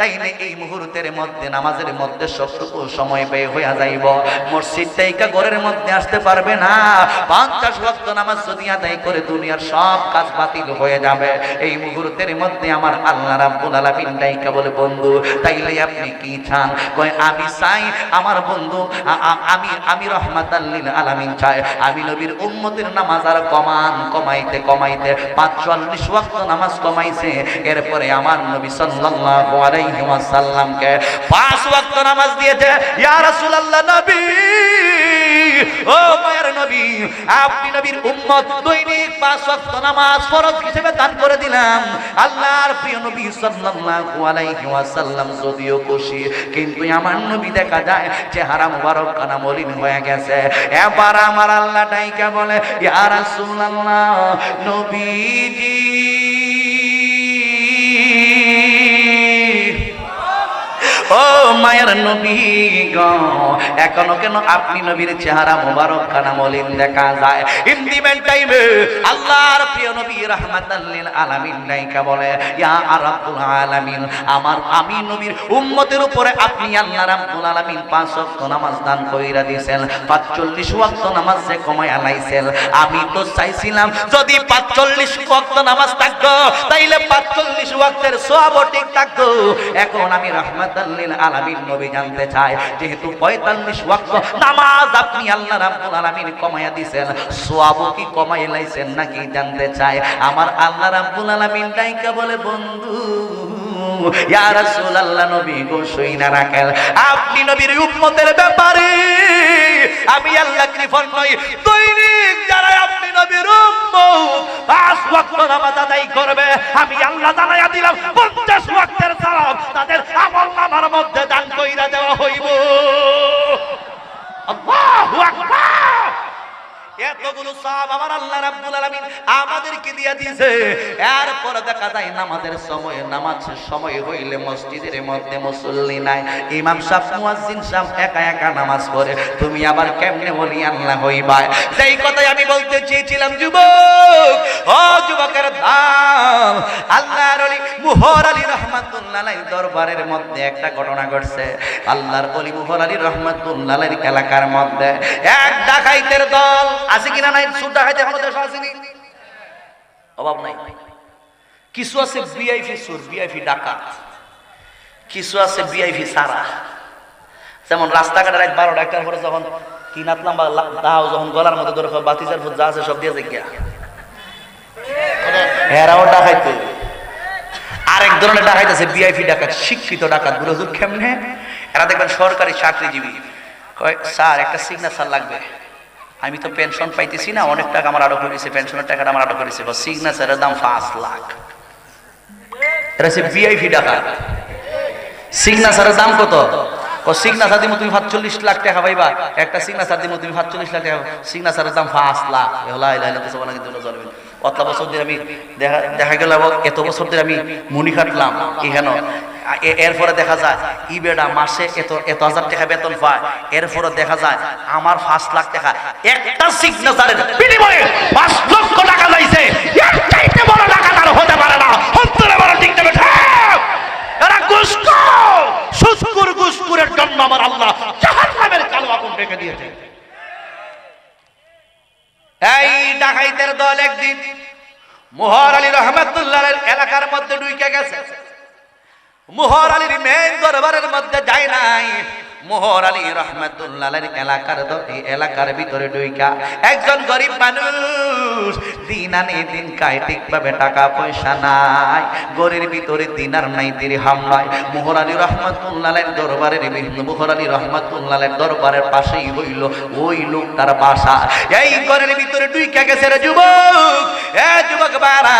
তাইলে এই মুহূর্তের মধ্যে নামাজের মধ্যে সবটুকু সময় ব্যয় হয়ে যাইব, মসজিদ থেকে ঘরের মধ্যে আসতে পারবে না। 50 ওয়াক্ত নামাজ যদি আদায় করে দুনিয়ার সব কাজ বাতিল হয়ে যাবে। এই মুহূর্তের মধ্যে আমার আল্লাহ রাব্বুল আলামিন ডাইকা বলে, বন্ধু, তাইলে আপনি কি চান? কয়, আমি চাই আমার বন্ধু, আমি রাহমাতাল লিল আলামিন চাই, আমি নবীর উম্মতের নামাজ আর কমাইতে 45 ওয়াক্ত নামাজ কমাইছে। এরপরে আমার নবী সাল্লাল্লাহু আলাইহি ওয়াসাল্লামকে 5 ওয়াক্ত নামাজ দিয়েছে। ইয়া রাসূলুল্লাহ, নবী, ও মায়ের নবী, আপনি নবীর উম্মত, দৈনিক 5 ওয়াক্ত নামাজ ফরজ হিসেবে দান করে দিলাম। আল্লাহর প্রিয় নবী সাল্লাল্লাহু আলাইহি ওয়াসাল্লাম যদিও খুশি, কিন্তু আমার নবী দেখা যায় চেহারা মুবারক কানা মলিন হয়ে গেছে। এবার আমার আল্লাহ ডাইকা বলে, ইয়া রাসূলুল্লাহ, নবীজি, ও মায়ের নবী গো, এখনো কেন আপনি নবীর চেহারা মুবারক খানা মলিন দেখা যায়? ইন্দিমেন টাইমে আল্লাহর প্রিয় নবী রাহমাতাল লিল আলামিন ডাইকা বলে, ইয়া রাব্বুল আলামিন, আমি নবীর উম্মতের উপরে আপনি আল্লাহ রাব্বুল আলামিন 5 ওয়াক্ত নামাজ দান কইরা দিয়েছেন, 45 ওয়াক্ত নামাজ যে কমায় আলাইছেন। আমি তো চাইছিলাম যদি 45 ওয়াক্ত নামাজ থাকতো, তাইলে 45 ওয়াক্তের সওয়াব ঠিক থাকতো। এখন আমি রাহমাতাল লিল আলামিন আলামিন নবী জানতে চায় যেহেতু 45 ওয়াক্ত নামাজ আপনি আল্লাহ রাব্বুল আলামিন কমায়া দিবেন সওয়াব কি কমাই লাইছেন নাকি জানতে চায় আমার আল্লাহ রাব্বুল আলামিন ডাইকা বলে বন্ধু ইয়া রাসূলুল্লাহ নবী গো শুইনা রাখেন আপনি নবীর উম্মতের ব্যাপারে আমি আল্লাহ কৃপণ নই দৈনিক যারা আপনি নবীর উম্মত 5 ওয়াক্ত নামাজ আদায় করবে আমি আল্লাহ জানাইয়া দিলাম 50 ওয়াক্তের সওয়াব তাদের আমলনামার মধ্যে দান কইরা দেওয়া হইব আল্লাহু আকবার এতগুলো সওয়াব আমার আল্লাহ রাব্বুল আলামিন আমাদেরকে দিয়া দিয়েছে এরপর দেখা যায় নামাজের সময় হইলে মসজিদের মধ্যে মুসল্লি নাই ইমাম সাহেব মুয়াজ্জিন সাহেব একা একা নামাজ পড়ে তুমি আবার কেমনে বলি আল্লাহ হইবা সেই কথাই আমি বলতে চেয়েছিলাম যুবক ও যুবকের দাম আল্লাহর ওলি মুহর আলী রহমাতুল্লাহ আলাইহির দরবারের মধ্যে একটা ঘটনা ঘটছে আল্লাহর ওলি মুহর আলী রহমাতুল্লাহ আলাইহির এলাকার মধ্যে এক ডাকাইতের দল আছে কিনা নাই সুদ ডাকাইতে এখনো দেশ আসেনি অভাব নাই কিছু আছে ভিআইপি সুর ভিআইপি ডাকাত কিছু আছে ভিআইপি সারা যেমন রাস্তাঘাটে রাত 12টা একটার পরে যখন কি নাতলাম বা দাও যখন গলার মধ্যে ধরে বাতিজার ফুট যা আছে সব দিয়ে গিয়া এরাও ডাকাইতে আরেক ধরনের ডাকাইত আছে ভিআইপি ডাকাত শিক্ষিত ডাকাত গুলো কেমনে এরা দেখবেন সরকারি চাকরিজীবী কয় স্যার একটা সিগনেচার লাগবে আমি তো পেনশন পাইতেছি না অনেক টাকা আমার আটক করেছে পেনশনের টাকাটা আমার আটক করেছে সিগনেচারের দাম 5 লাখ এটা হচ্ছে ভিআইপি ডাকাত সিগনেচারের দাম কত সিগনেচার দিমু তুমি 45 লাখ টাকা পাইবা একটা সিগনেচার দিমু তুমি 45 লাখ টাকা সিগনেচারের দাম 5 লাখ লা ইলাহা ইল্লাল্লাহ কিন্তু চলবে অত বছর ধরে আমি দেখা গেল এত বছর ধরে আমি মুনি খাটলাম এখানে এরপরে দেখা যায় ই বেড়া মাসে এত হাজার টাকা বেতন পায় এরপরে দেখা যায় আমার 5 লাখ টাকা একটা সিগনেচারের বিনিময়ে 5 লক্ষ টাকা যাইছে এর চাইতে বড় টাকাদার হতে পারে না হন্তরে বড় ঠিক না বেটা এরা ঘুষখোর ঘুষখোরের জন্য আমার আল্লাহ জাহান্নামের কালো আগুন রেখে দিয়েছে এই ডাকাইতের দল একদিন মুহর আলী রহমাতুল্লাহর এলাকার মধ্যে ঢুকে গেছে মুহর আলীর মেন দরবারের মধ্যে যায় নাই মোহর আলী রহমাতুল্লাহর এলাকার ভিতরে ঢুইকা একজন গরিব মানুষ দিন আনি দিন খায় ঠিকভাবে টাকা পয়সা নাই গরির ভিতরে দিনার নাই দিরহাম নাই মোহর আলী রহমাতুল্লাহর দরবারের মোহর আলী রহমাতুল্লাহর দরবারের পাশেই হইল ওই লোকটার বাসা এই ঘরের ভিতরে ঢুইকা গেছে রে যুবক যুবক বাড়া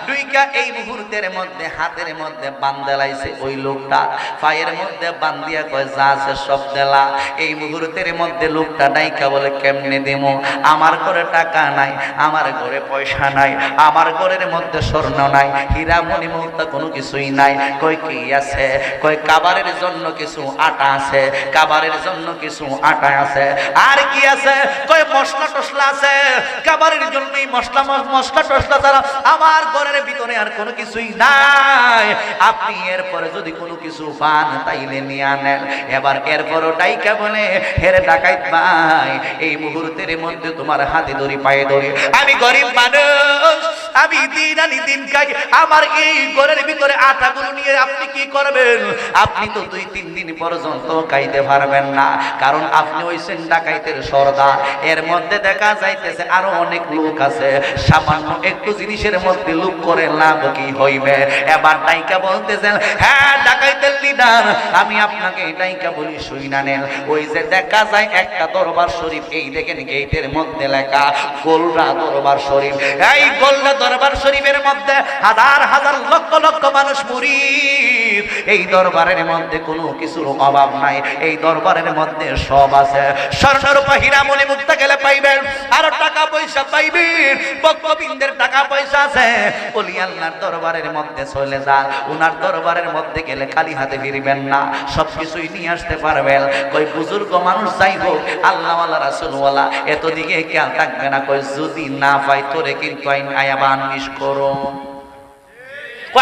ঢুইকা এই মুহূর্তের মধ্যে হাতের মধ্যে বান্দা লাইছে ওই লোকটা পায়ের মধ্যে বান্দিয়া কয় যা আছে সব দেলা এই মুহূর্তের মধ্যে লোকটা ডাইকা বলে কেমনে দেবো আমার ঘরে টাকা নাই আমার ঘরে পয়সা নাই আমার ঘরের মধ্যে স্বর্ণ নাই হীরা মণি মুক্তা কোনো কিছুই নাই কই কি আছে কই কাবারের জন্য কিছু আটা আছে কাবারের জন্য কিছু আটা আছে আর কি আছে কই মশলা টসলা আছে কাবারের জন্যই মশলা টসলা ছাড়া আমার ঘরের ভিতরে আর কোনো কিছুই নাই আপনি এরপরে যদি কোনো কিছু পান তাইলে নিয়ে আনেন এবার এরপর ডাইকা বলে হেরে ডাকাইত ভাই এই মুহূর্তের মধ্যে তোমার হাতে ধরি পায়ে ধরি আমি গরিব মানুষ আমি দিন আনি দিন খাই আমার এই ঘরের ভিতরে আটাগুলো নিয়ে আপনি কি করবেন আপনি তো 2-3 দিন পর্যন্ত খাইতে পারবেন না কারণ আপনি হইছেন ডাকাইতের সর্দার এর মধ্যে দেখা যাইতেছে আরো অনেক লোক আছে সামান্য একটু জিনিসের মধ্যে লুক করে লাভ কি হইবে এবার ডাইকা বলতেছেন হ্যাঁ ডাকাইতের লিডার আমি আপনাকে ডাইকা বলি শুই না নেন ওই যে দেখা যায় একটা দরবার শরীফ এই দেখেন গেটের মধ্যে লেখা গোলরা দরবার শরীফ এই গোলরা দরবার শরীফের মধ্যে হাজার হাজার লক্ষ লক্ষ মানুষ মুরিদ এই দরবারের মধ্যে কোনো কিছুর অভাব নাই এই দরবারের মধ্যে সব আছে স্বর্ণরূপা হীরা মণি মুক্তা গেলে পাইবেন আর টাকা পয়সা পাইবেন ভক্তবৃন্দের টাকা পয়সা আছে ওলি আল্লাহর দরবারের মধ্যে চলে যান ওনার দরবারের মধ্যে গেলে খালি হাতে ফিরবেন না সবকিছুই নিয়ে আসতে পারবেন কই বুজুর্গ মানুষ যাই হোক আল্লাহওয়ালা রাসূলওয়ালা এত দিকে খেয়াল থাকবে না কই যদি না পাই তোরে কিন্তু আয়াবান মিস করো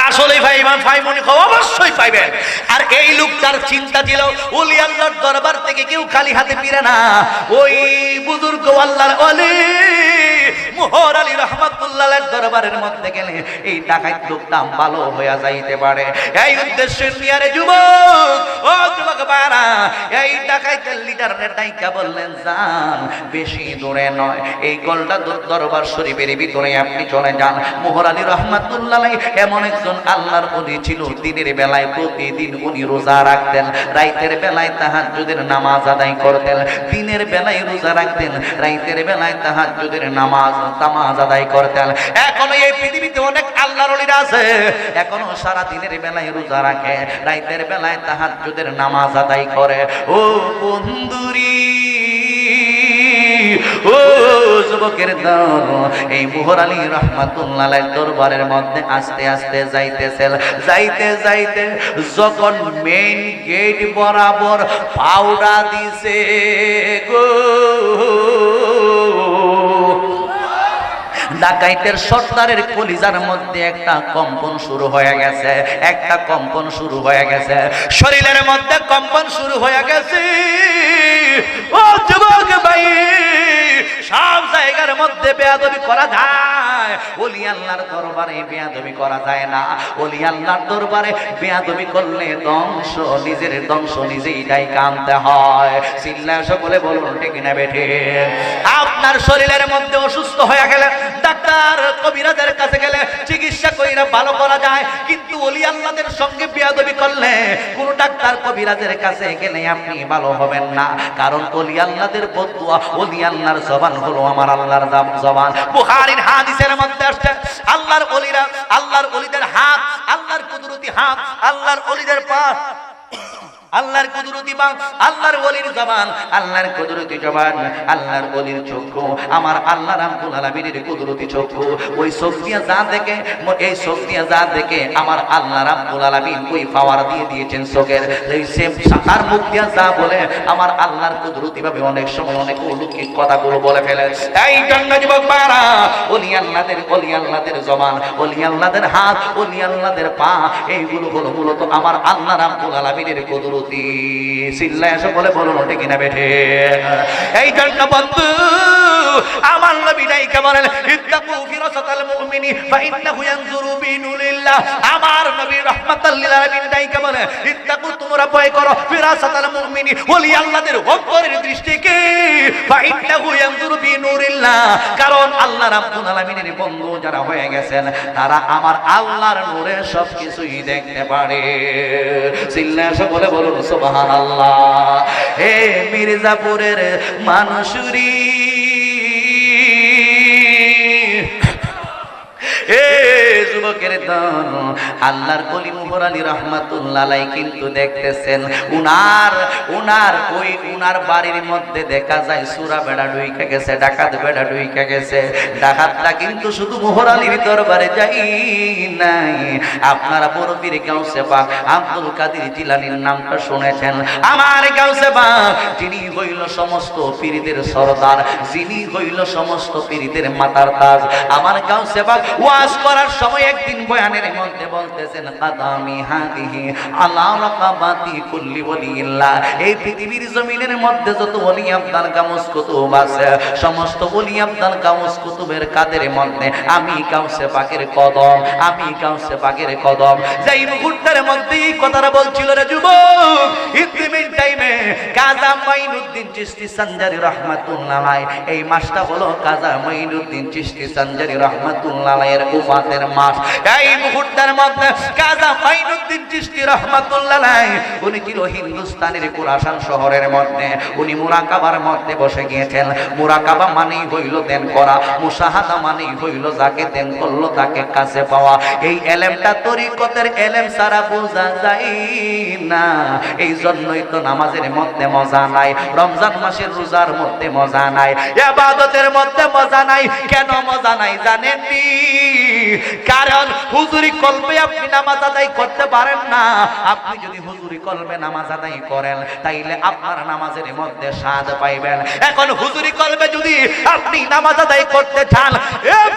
আসলেই ভাই মনে অবশ্যই পাইবেন। আর এই লোকটার চিন্তা ছিল ওলি আল্লাহর দরবার থেকে কেউ খালি হাতে ফিরে না। ওই বুজুর্গ আল্লাহর ওলি মোহর আলী রহমাতুল্লাহের দরবারের মধ্যে গেলে এই ডাকাত লোকটা ভালো হয়ে যাইতে পারে। এই উদ্দেশ্যে নিয়ারে যুবক, ও যুবক বারা, এই ডাকাতের লিডারের ডাইকা বললেন, যান বেশি দূরে নয়, এই গোলটা দরবার শরীফের ভিতরে আপনি চলে যান। মোহর আলী রহমাতুল্লাহ এমন একজন আল্লাহর ওলি ছিল, দিনের বেলায় প্রতিদিন উনি রোজা রাখতেন, রাতের বেলায় তাহাজ্জুদের নামাজ আদায় করতেন। দিনের বেলায় রোজা রাখতেন, রাতের বেলায় তাহাজ্জুদের নামাজ আদায় করতেন। এখনো এই পৃথিবীতে অনেক আল্লাহর ওলিরা আছে, এখনো সারা দিনের বেলায় রোজা রাখে, রাতের বেলায় তাহাজ্জুদের নামাজ আদায় করে। ও বন্ধুরি, ও যুবকের দল, এই মোহর আলী রহমাতুল্লাহের দরবারের মধ্যে আস্তে আস্তে যাইতে যখন মেইন গেট বরাবর পাউডা দিছে গো, ডাকাইতের সর্দারের কলিজার মধ্যে একটা কম্পন শুরু হয়ে গেছে, শরীরের মধ্যে কম্পন শুরু হয়ে গেছে। ও যুবক ভাই, সব জায়গার মধ্যে বেয়াদবি করা যায়, ওলি আল্লাহর দরবারে বেয়াদবি করা যায় না। ওলি আল্লাহর দরবারে বেয়াদবি করলে নিজের ধ্বংস নিজেই ডাইকা আনতে হয়। চিল্লায় সকলে বলুন ঠিক না বেঠে? আপনার শরীরের মধ্যে অসুস্থ হয়ে গেলে ডাক্তার কবিরাজের কাছে গেলে চিকিৎসা কইরা ভালো করা যায়, কিন্তু ওলি আল্লাহদের সঙ্গে বেয়াদবি করলে কোন ডাক্তার কবিরাজের কাছে গেলে আপনি ভালো হবেন না। কারণ ওলি আল্লাহদের বদদুয়া, ওলি আল্লাহর জবান হলো আমার আল্লাহর জবান। বুখারীর হাদিসের মধ্যে আসছে, আল্লাহর ওলিরা, আল্লাহর ওলিদের হাত, আল্লাহর কুদরতি হাত, আল্লাহর ওলিদের পা, আল্লাহর কুদরতি বাং, আল্লাহর ওলির জবান, আল্লাহর কুদরতি জবান, আল্লাহর ওলির চক্ষু, আমার আল্লাহ রাব্বুল আলামিনের কুদরতি চক্ষু। ওই চোখ দিয়া যা দেখে, এই চোখ দিয়া যা দেখে আমার আল্লাহ রাব্বুল আলামিন ওই পাওয়ার দিয়ে দিয়েছেন চোখের। এই সেম তার মুখ দিয়া যা বলে আমার আল্লাহর কুদরতি ভাবে অনেক সময় অনেক অলৌকিক কথাগুলো বলে ফেলে। এই জন্য যুবক বারা, ওলি আল্লাহদের জবান, ওলি আল্লাহদের হাত, ওলি আল্লাহদের পা, এইগুলো হলো মূলত আমার আল্লাহ রাব্বুল আলামিনের কুদরত। বলে বলুন ঠিক কিনা বেঠে? এই জন্য বন্ধু আমার নবী ডাইকা বলেন, ইত্তাকু ফিরাসাতাল মুমিনি ফাইন্নাহু ইয়ানজুরু বিনুরিল্লাহ। আমার নবী রাহমাতাল লিল আলামিন ডাইকা বলেন, ইত্তাকু, তোমরা ভয় করো, ফিরাসাতাল মুমিনি, ওলি আল্লাহদের অন্তরের দৃষ্টিকে, ফাইন্নাহু ইয়ানজুরু বিনুরিল্লাহ, কারণ আল্লাহ রাব্বুল আলামিনের বন্ধু যারা হয়ে গেছেন তারা আমার আল্লাহর নূরে সবকিছুই দেখতে পারে। চিল্লায় সকলে বলুন সুবহানাল্লাহ। হে মির্জাপুরের মানুষুরি, যুবকের দল, আল্লাহর ওলি মোহর আলী রাহমাতুল্লাহ আলাইহি কিন্তু দেখতেছেন উনার বাড়ির মধ্যে দেখা যায় সূরা বেড়া ঢুইকা গেছে, ডাকাত বেড়া ঢুইকা গেছে। ডাকাতটা কিন্তু শুধু মোহর আলীর দরবারে যাই নাই, আপনারা বড় পীর গাউসে পাক আব্দুল কাদের জিলানীর নামটা শুনেছেন। আমার গাউসে পাক যিনি হইল সমস্ত পীরদের সরদার, যিনি হইল সমস্ত পীরদের মাথার তাজ। আমার গাউসে পাক ওয়াজ করার সময় একদিন বয়ানের মধ্যে বলতেছেন, কাদামি হাদিহি আলা রাকাবাতি কুল্লি ওলিল্লাহ, এই পৃথিবীর জমিনের মধ্যে যত ওলি আব্দাল গাউস কুতুব আছে, সমস্ত ওলি আব্দাল গাউস কুতুবের কাদের মধ্যে আমি গাউসে পাকের কদম, আমি গাউসে পাকের কদম। যেই মুহূর্তের মধ্যে এই কথাটা বলছিল রে যুবক, ইতিমিন টাইমে কাজা মাইনুদ্দিন চিশতি সানজারি রাহমাতুল্লাহ আলাইহি, এই মাসটা হলো কাজা মাইনুদ্দিন চিশতি সানজারি রাহমাতুল্লাহ আলাইহির উফাতের মাস। এই মুহূর্তের মধ্যে কাজা মাইনুদ্দিন চিশতি রাহমাতুল্লাহ আলাইহি উনি ছিল হিন্দুস্তানের কুরাসান শহরের মধ্যে, উনি মুরাকাবার মধ্যে বসে গিয়েছেন। মুরাকাবা মানেই হইল ধ্যান করা, মুশাহাদা মানেই হইল যাকে ধ্যান করলো তাকে কাছে পাওয়া। এই এলেমটা তরিকতের এলেম ছাড়া বোঝা যায় না, এই জন্যই তো নামাজের মধ্যে মজা নাই, রমজান মাসের রোজার মধ্যে মজা নাই, ইবাদতের মধ্যে মজা নাই। কেন মজা নাই জানেননি? কারণ হুজুরি কলবে আপনি নামাজ আদায় করতে পারেন না। আপনি যদি হুজুরি কলবে নামাজ আদায় করেন তাইলে আপনার নামাজের মধ্যে স্বাদ পাইবেন। এখন হুজুরি কলবে যদি আপনি নামাজ আদায় করতে চান,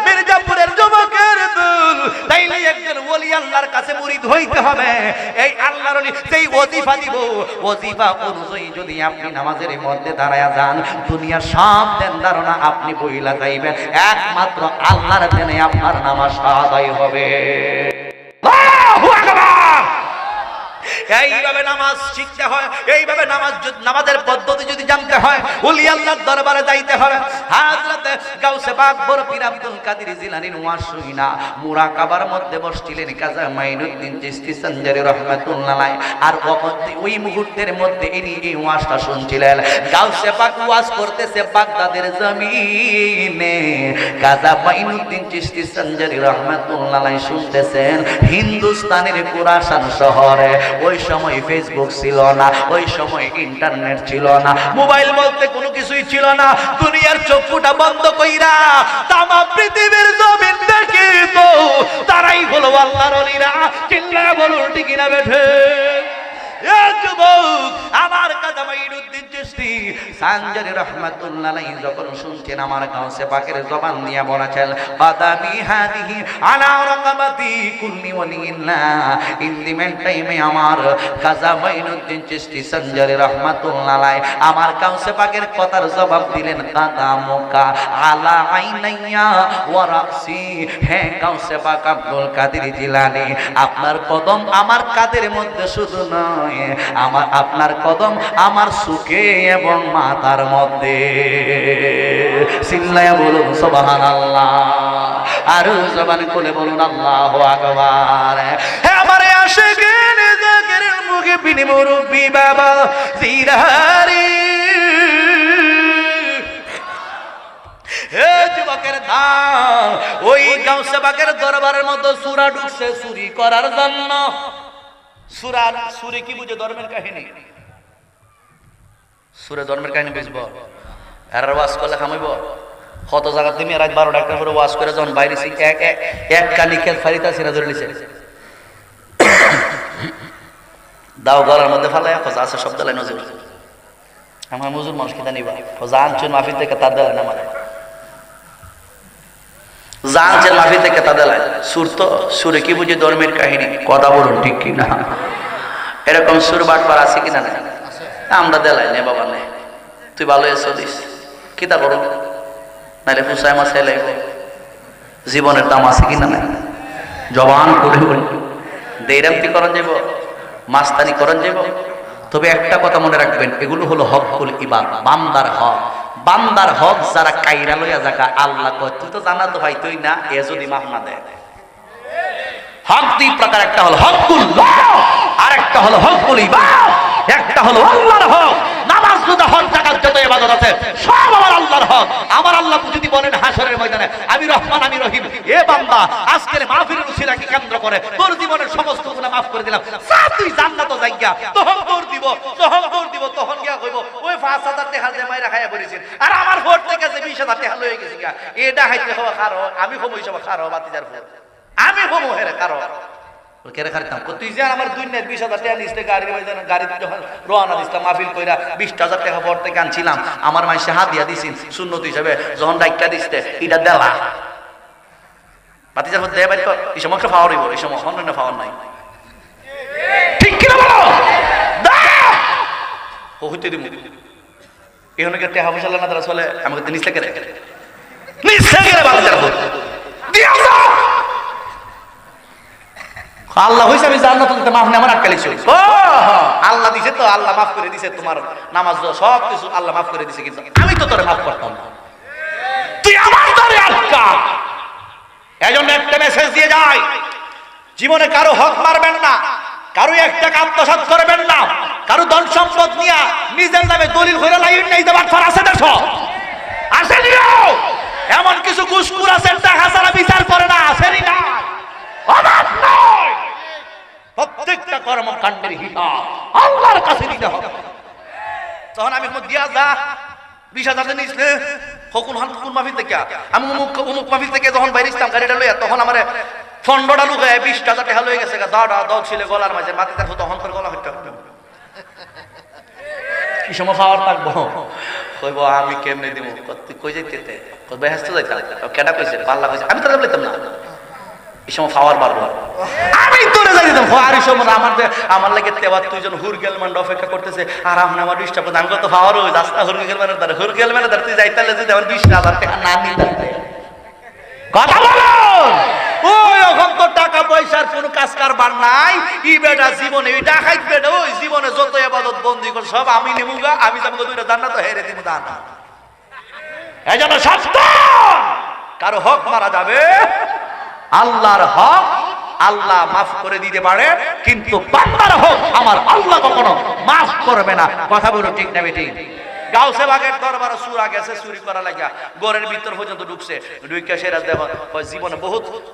মির্জাপুরের যুবকের দল, তাইলে একজন ওলি আল্লাহর কাছে মুরিদ হইতে হবে। এই আল্লাহর ওলি যেই ওজিফা দিব, ওজিফা অনুযায়ী যদি আপনি নামাজের মধ্যে দাঁড়ায়া যান, দুনিয়ার সব দেন ধারণা আপনি বইলা যাইবেন, একমাত্র আল্লাহর দেনে আপনার নামাজ আদায় হবে। আল্লাহু আকবার। এইভাবে নামাজ শিখতে হয়, এইভাবে নামাজের পদ্ধতি যদি জানতে হয়, ওলি আল্লাহর দরবারে যাইতে হবে। হযরত গাউসে পাক বড় পীর আব্দুল কাদের জিলানীর ওয়াজ শুনিনা মুরাকাবার মধ্যে বসছিলেন কাজী মাইনুদ্দিন চিশতি সঞ্জারি রাহমাতুল্লাহ আলাইহি। আর ওই মুহূর্তের মধ্যে ইনি এই ওয়াজটা শুনছিলেন। গাউসে পাক ওয়াজ করতেছে বাগদাদের জমিনে, কাজী মাইনুদ্দিন চিশতি সঞ্জারি রাহমাতুল্লাহ আলাইহি শুনতেছেন হিন্দুস্তানের কুরাসান শহরে। ওই সময় ফেসবুক ছিল না, ওই সময় ইন্টারনেট ছিল না, মোবাইল বলতে কোনো কিছুই ছিল না। দুনিয়ার চক্ষুটা বন্ধ কইরা তাম পৃথিবীর জমিন দেখি তো তারাই হলো আল্লাহর ওলিরা। চিল্লায়া বলুন ঠিক না বেঠে? আমার কাজী মাইনুদ্দিন চিশতি সঞ্জারি রাহমাতুল্লাহ আলাইহি যখন শুনছেন, আমার গাউসে পাকের জবান দিয়া বলেছেন, বাদামি হাদিহি আলা রাকাবাতি কুল্লি ওয়ালিল্লাহ। ইন দি মেন টাইমে আমার কাজী মাইনুদ্দিন চিশতি সঞ্জারি রাহমাতুল্লাহ আলাইহি আমার গাউসে পাকের কথার জবাব দিলেন, কাদামুকা আলা আইনাইয়া ওয়া রাসি। হে গাউসে পাক আব্দুল কাদের জিলানী, আপনার কদম আমার কাদের মধ্যে শুধু নয়, আমার আপনার কদম আমার সুখে এবং মাথার মধ্যে। চিল্লায়া বলুন সুবহানাল্লাহ, আর জবান খুলে বলুন আল্লাহু আকবার। হে আমার আশিকিন জাকিরের মুখে বিনি মুরব্বি বাবা জিরারি, হে যুবকের দান, ওই গাউসে পাকের দরবারের মধ্যে সূরা ঢুকছে চুরি করার জন্য। সুরে কি বুঝে? ধর্মের কাহিনী। সুরে ধর্মের কাহিনী বুঝবো? আর ওয়াজ করলে খামাইব? কত জায়গা তুমি রাত 12টা একটা করে ওয়াজ করে যখন বাইরে এক কানি খেত ফারিতা সিরা ধরে নিছে, দাও গলার মধ্যে ফালাই আছে শব্দ লাই নজর। আমার মজুর মানুষ কিনা নিবা জান চুন মাহফিল থেকে তার দেয় না, মানে জানছেন মাহফিল থেকে তাদের সুর। তো সুরে কি বুঝি? ধর্মের কাহিনী। কথা বলুন ঠিক কিনা? এরকম সুর বাটবার আছে কিনা? না, আমরা দেলাই নে বাবা নে, তুই ভালো এসো দিস কিতা করো, নাহলে ফুসাই মাসাই লাগব। জীবনের দাম আছে কিনা? না, জবান করে বলি দেরামতি করন যাব, মাস্তানি করন যাব। তবে একটা কথা মনে রাখবেন, এগুলো হলো হকুল ইবাদ, বান্দার হক। বান্দার হক যারা কাইরা লইয়া জায়গা, আল্লাহ কয় তুই তো জানা তো ভাই তুই না, এ যদি মাফ না দেয়। হক দুই প্রকার, একটা হলো হকুল্লাহ আর একটা হলো হকুল ইবাদ। একটা হলো আল্লাহর হক, নামাজ রোজা হজ যাকাত যত ইবাদত আছে সব আমার আল্লাহর হক। আমার আল্লাহ যদি বলেন হাশরের ময়দানে আমি রহমান আমি রহিম, এ বান্দা আজকের মাহফিলের উসিলাকে কেন্দ্র করে তোর জীবনের সমস্ত গুনাহ মাফ করে দিলাম, যা তুই জান্নাতে যাইগা। তখন দৌড় দিব, তখন গিয়া কইব ওই 5000 টাকা যে মাইরা খাইয়া পড়েছেন, আর আমার ভোট থেকে যে 20000 টাকা লয়ে গেছে গা, এটা হাইতে হওয়া খারো আমি কম হিসাব খারো বাতিজার ভোট আমি কম হেরে কারো কেরে খারিতাম। তুই যে আমার 2,000 টাকা নিচে গাড়িতে যখন রওনা দিছিলাম মাহফিল কইরা 20,000 টাকা ভোট থেকে আনছিলাম, আমার মাইসে হাত দিয়া দিছিস সুন্নত হিসাবে, যখন ডাইকা দিছে এটা দেলা বাতিজার ভোট দেয় বাইর কর। এই সময় একটা পাওয়ার হইব, এই সময় অন্য পাওয়ার নাই, ঠিক কিনা বলো? ও হইতে দিব এখানে কি টাকা পয়সা না তারা চলে আমাকে নিচ থেকে বাতিজার ভোট দিয়া দাও। আল্লাহ হইছে আমি জান্নাত দিতে মাফ নেই, আমার আটকালি ছিল। ও আল্লাহ দিছে তো, আল্লাহ মাফ করে দিছে, তোমার নামাজ সব কিছু আল্লাহ মাফ করে দিছে, কিন্তু আমি তো তোরে মাফ করতাম না, তুই আমার ধরে আটকা। এজন্য একটা মেসেজ দিয়ে যায়, জীবনে কারো হক মারবেন না, কারো একটা আত্মসাৎ করবেন না, কারো ধন সম্পদ নিয়ে নিজের নামে দলিল করে লাইন নাই দেবার ফর আছে দেশ আছে নিও। এমন কিছু ঘুষখোর আছেন টাকা ছাড়া বিচার করে না, আসেনি না, অবাক নয়। প্রত্যেকটা কর্মকাণ্ডের হিসাব আল্লাহর কাছে দিতে হবে। তখন আমি দিয়া যা 20,000 নিস নে কোন মাহফিল থেকে আমি অমুক মাহফিল থেকে যখন বাইরে ইসলাম গাড়িটা লইয়া তখন আমার ফন্ডটা লুকায় 20,000 টাকা লয়ে গেছে দাঁড়া দল ছিল গলার মাঝে মাটি দেখো তখন তোর গলা হইতে কি সময় পাওয়ার থাকবো কইব আমি কেমনে দিব তুই কই যাইতে কই ব্যস্ত যাইতে কেডা কইছে পাল্লা কইছে আমি তো বলতাম না এই সময় পাওয়ার বাড়বো আমি তোরে যাই দিতাম আর এই সময় আমার লাগে তেবার তুইজন হুরগেল মান অপেক্ষা করতেছে আর আপনি আমার ডিস্টার্ব করতে আমি তো পাওয়ার হই রাস্তা হুরগেল মানে ধরে হুরগেল মানে ধরে তুই যাইতালে যদি আমার 20,000 টাকা না নিতে কথা বলো ওই এখন তো টাকা পয়সার কোনো কাজ কারবার নাই ই বেটা জীবনে এই ডাকাইত বেটা ওই জীবনে যত ইবাদত বন্দি কর সব আমি নেবুগা আমি যাবো দুইটা জান্নাত হেরে দিব দান এজন্য সাবধান কারো হক মারা যাবে আল্লাহর হক আল্লাহ মাফ করে দিতে পারে কিন্তু বান্দার হক আমার আল্লাহ কখনো মাফ করবে না কথা বলো ঠিক না বেটি গাউসে বাগের দরবারে চুরা গেছে চুরি করা লাগা ঘরের ভিতর পর্যন্ত ঢুকছে ঢুকে সেরা দেখো জীবনে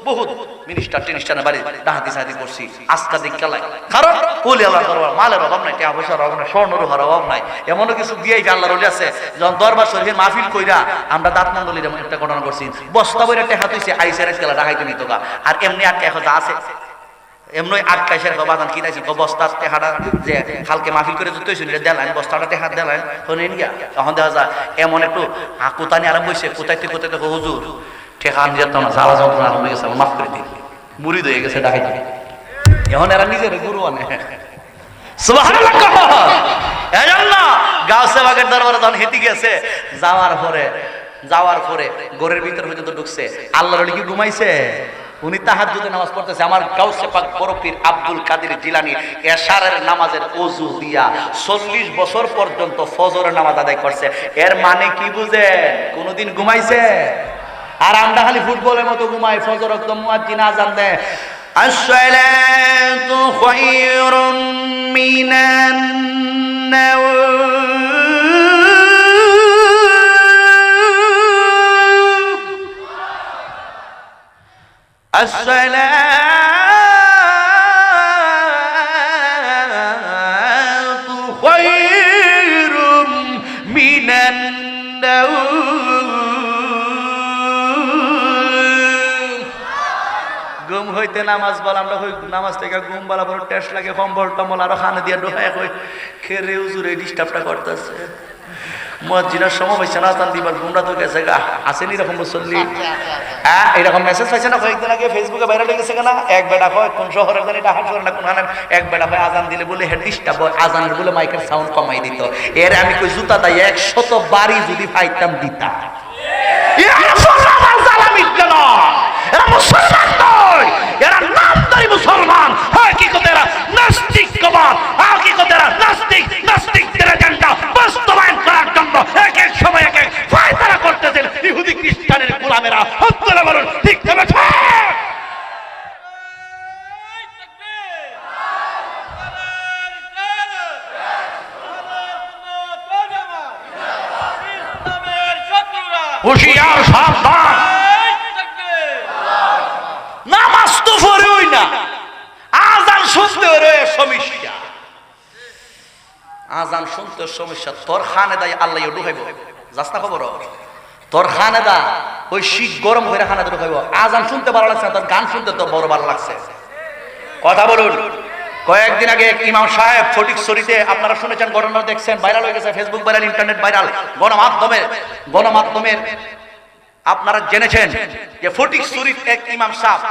বহুত মিনিস্টার টিনিস্টারের বাড়ি ডাহাতি সাহাতি করছি আজকা দিক খেলায় কারণ ওলি আল্লাহ দরবার মালের অভাব নাই টাকা পয়সার অভাব নাই স্বর্ণ রূপার অভাব নাই এমনও কিছু দিয়েই আল্লাহর ওলি আছে যখন দরবার শরীফের মাহফিল কইরা আমরা দাঁত মন্ডলীর একটা ঘটনা করছি বস্তা বইরা টাকা তুইছে আইসের খেলা ডাকাইতে নিত গা আর এমনি আর টাকা যা আছে এমনই আটকাইশের বাদান কিনাইছি বস্তার টেহাটা যে কালকে মাহফিল করে তুইছিল দেলাইন বস্তাটা টেহা দেলাইন শোনেন গিয়া তখন দেখা যায় এমন একটু কোতানি আরম্ভ হয়েছে কোথাইতে হুজুর টেকা আন যেত না জ্বালা যন্ত্রণা আরম্ভ হয়ে গেছে মাফ করে দিন মুড়ি হয়ে গেছে ডাকাইতে এখন এরা নিজের গুরু আনে সুবহানাল্লাহ এজন্য গাউসে বাগের দরবারে যখন হেঁটে গেছে যাওয়ার পরে ঘরের ভিতর পর্যন্ত ঢুকছে আল্লাহর ওলি কি ঘুমাইছে উনি তাহাজ্জুদের নামাজ পড়তেছে আমার গাউসে পাক বড় পীর আব্দুল কাদের জিলানী এশারের নামাজের ওযু দিয়া 40 বছর পর্যন্ত ফজরের নামাজ আদায় করছে এর মানে কি বুঝেন কোনদিন ঘুমাইছে আর আমরা খালি ফুটবলের মতো ঘুমাই ফজর ওয়াক্ত মুয়াজ্জিন আযান দেয় আসসালাতু খায়রুম মিনান নাওম الصلاة خير من النوم ঘুম হইতে নামাজ বল আমরা হই নামাজ থেকে ঘুম বলা বড় টেস্ট লাগে কম্বল টম্বল আরো খানা দিয়ে ঢোকায় কই খেরে হুজুরে ডিস্টার্বটা করতেছে মুয়াজ্জিনের সময় হইছে না তান দিবার ঘুমরা তো গেছে গা আসেনি এরকম মুসল্লি হ্যাঁ এরকম মেসেজ পাইছে না কয়েকদিন আগে ফেসবুকে ভাইরাল হয়ে গেছে কেনা এক বেটা হয় কোন শহরের জানি ঢাকা শহর না কোন এক বেটা হয় আজান দিলে বলে হেড ডিস্টার্ব আজানের বলে মাইকের সাউন্ড কমাই দিত এর আমি কই জুতা দাই 100 বাড়ি যদি পাইতাম দিতা ইয়া রাসূলুল্লাহ জালামিত কেন এরা মুসলমান নয় এরা নামদারি মুসলমান হাকিকতে এরা নাস্তিক কবার হাকিকতে এরা নাস্তিকদের এজেন্ডা বাস্তবায়ন করার জন্য এক এক সময় এক এক ফায়দারা করতেছেন ইহুদি খ্রিস্টানের গোলামেরা হত্যা বলুন ঠিক তবে হুশিয়ার সাবধান নামাজ তো পড়েই না আজান শুনতে রয়ে সমস্যা আজান শুনতে সমস্যা তোর খানে দাই আল্লাহ ঢুকাইব যাস্তা খবর তোর খানে দা ওই শীত গরম হয়ে খানে ঢুকাইব আজান শুনতে ভালো লাগছে তোর গান শুনতে তো বড় ভালো লাগছে কথা বলুন কয়েকদিন আগে ইমাম সাহেব ফটিকছড়িতে আপনারা শুনেছেন ঘটনা দেখছেন ভাইরাল হয়ে গেছে ফেসবুক ভাইরাল ইন্টারনেট ভাইরাল গণমাধ্যমের আপনারা জেনেছেন যে ফটিকছড়ির এক ইমাম সাহেব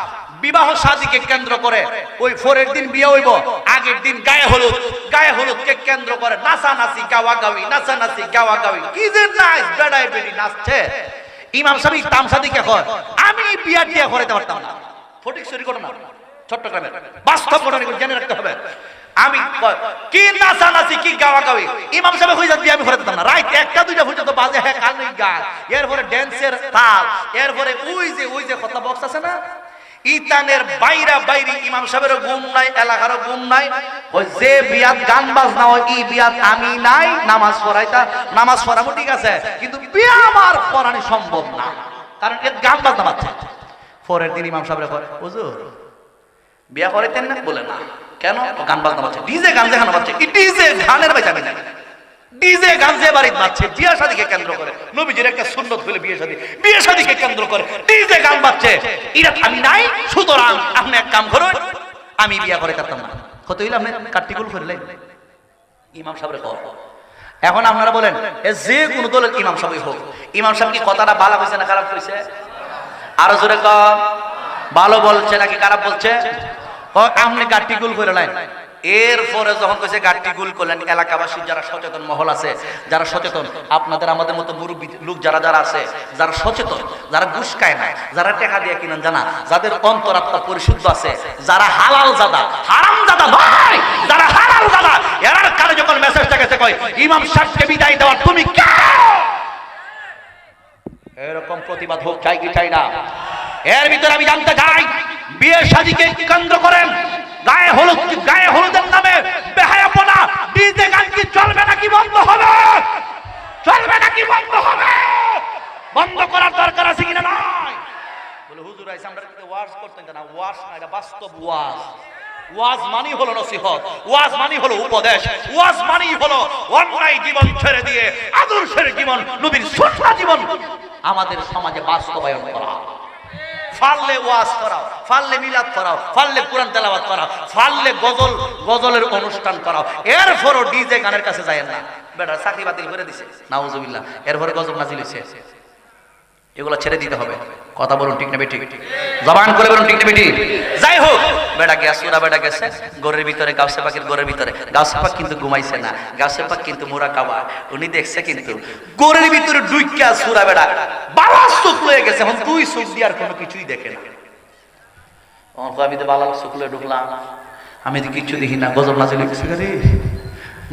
বিবাহ শাদীকে কেন্দ্র করে ওই পরের দিন বিয়ে হইব আগের দিন গায়ে হলুদকে কেন্দ্র করে নাচানাচি গাওয়াগাওয়ি কি যে নাচ বেড়াই বেড়ি নাচছে ইমাম সাহেব তামসাদিকে কয় আমি বিয়া টিয়া করাইতে পারতাম না ফটিকছড়ি ঘটনা চট্টগ্রামের বাস্তব ঘটনা জেনে রাখতে হবে আমি কি নাচানাচি কি গাওয়াগাওয়ি ইমাম সাহেব হয়ে যাচ্ছে আমি করে দিতাম না রাইট একটা দুইটা পর্যন্ত বাজে হ্যাঁ কালই গান এরপরে ড্যান্সের তাল এরপরে ওই যে কথা বক্স আছে না ইতানের বাইরি ইমাম সাহেবের ঘুম নাই এলাকার ঘুম নাই ওই যে বিয়াত গান বাজনা হয় এই বিয়াত আমি নাই নামাজ পড়াবো ঠিক আছে কিন্তু বিয়া আমার পড়ানো সম্ভব না কারণ এর গান বাজনা বাজছে পরের দিন ইমাম সাহেবের কয় হুজুর বিয়া করাইতেন না বলে না কেন গান বাজনা বাজছে ডিজে গান যেখানে বাজছে ডিজে গানের বাইতে আমি নাই ডিজে গান যে বাড়িতে বাজছে বিয়ে শাদীকে কেন্দ্র করে, নবীজির একটা সুন্নত হলো বিয়ে শাদীকে কেন্দ্র করে ডিজে গান বাজছে, এটা আমি নাই। সুতরাং আপনি এক কাম করুন, আমি বিয়ে করে করতাম না, কত হইলে আপনি কাট্টিকুল করলেন ইমাম সাহেবের কর। এখন আপনারা বলেন যে কোনো দলের ইমাম সাহেব হোক, ইমাম সাহেব কি কথাটা ভালো হয়েছে না খারাপ হয়েছে? আরো জোরে কম, ভালো বলছে নাকি খারাপ বলছে? আপনি কাট্টিকুল করে নেন। এরপরে যখন কইছে গাট্টিকুল করলেন, এলাকাবাসী যারা সচেতন মহল আছে, যারা সচেতন, আপনাদের আমাদের মতো মুরব্বী লোক যারা যারা আছে, যারা সচেতন, যারা ঘুষ খায় না, যারা টাকা দিয়ে কিনেন জানা, যাদের অন্তরাত্মা পরিশুদ্ধ আছে, যারা হালাল জাদা হারাম জাদা ভাই, যারা হালাল জাদা, এরার কানে যখন মেসেজটা গেছে কই ইমাম সাহেবকে বিদায় দেওয়ার তুমি কে, এরকম প্রতিবাদ হোক, চাই কি চাই না? এর ভিতরে আমি জানতে চাই, বিয়ে শাদীকে কেন্দ্র করেন গায়ে হলুদের নামে বেহায়াপনা, ডিজে গান কি চলবে নাকি বন্ধ হবে? চলবে নাকি বন্ধ হবে? বন্ধ করার দরকার আছে কিনা? নাই বলে হুজুর আইসা আমরা ওয়াজ করতেন না, ওয়াজ না, এটা বাস্তব ওয়াজ। ওয়াজ মানি হলো নসিহত, ওয়াজ মানি হলো উপদেশ, ওয়াজ মানি হলো অন্যায় জীবন ছেড়ে দিয়ে আদর্শের জীবন, নবীর সুন্নাহ জীবন আমাদের সমাজে বাস্তবায়ন করা। ফাললে ওয়াজ করাও, ফাললে মিলাদ করাও, ফাললে কোরআন তেলাওয়াত করাও, ফাললে গজলের অনুষ্ঠান করাও, এরপরও ডিজে গানের কাছে যায়েন না। বেটা চাকরি বাতিল করে দিছে, নাউজুবিল্লাহ, এরপরে গজল নাজিল হইছে, এগুলো ছেড়ে দিতে হবে। কথা বলুন ঠিক না বেঠিক? জবান করে বলুন ঠিক না বেঠিক? যাই হোক, বেটা গেছে, ওরা বেটা গেছে ঘরের ভিতরে, গাউসে পাখির ঘরের ভিতরে। গাউসে পাক কিন্তু ঘুমাইছে না, গাউসে পাক কিন্তু মোরা কাবা, উনি দেখছে কিন্তু ঘরের ভিতরে ডুইকা সুরা বেটা বালার চোখ লয়ে গেছে। এখন তুই চোখ দিয়ে আর কোনো কিছুই দেখে না। আমি তো বালার চোখ লয়ে ঢুকলাম, আমি তো কিচ্ছু দেখি না, গজল নাজিল হইতেছে রে।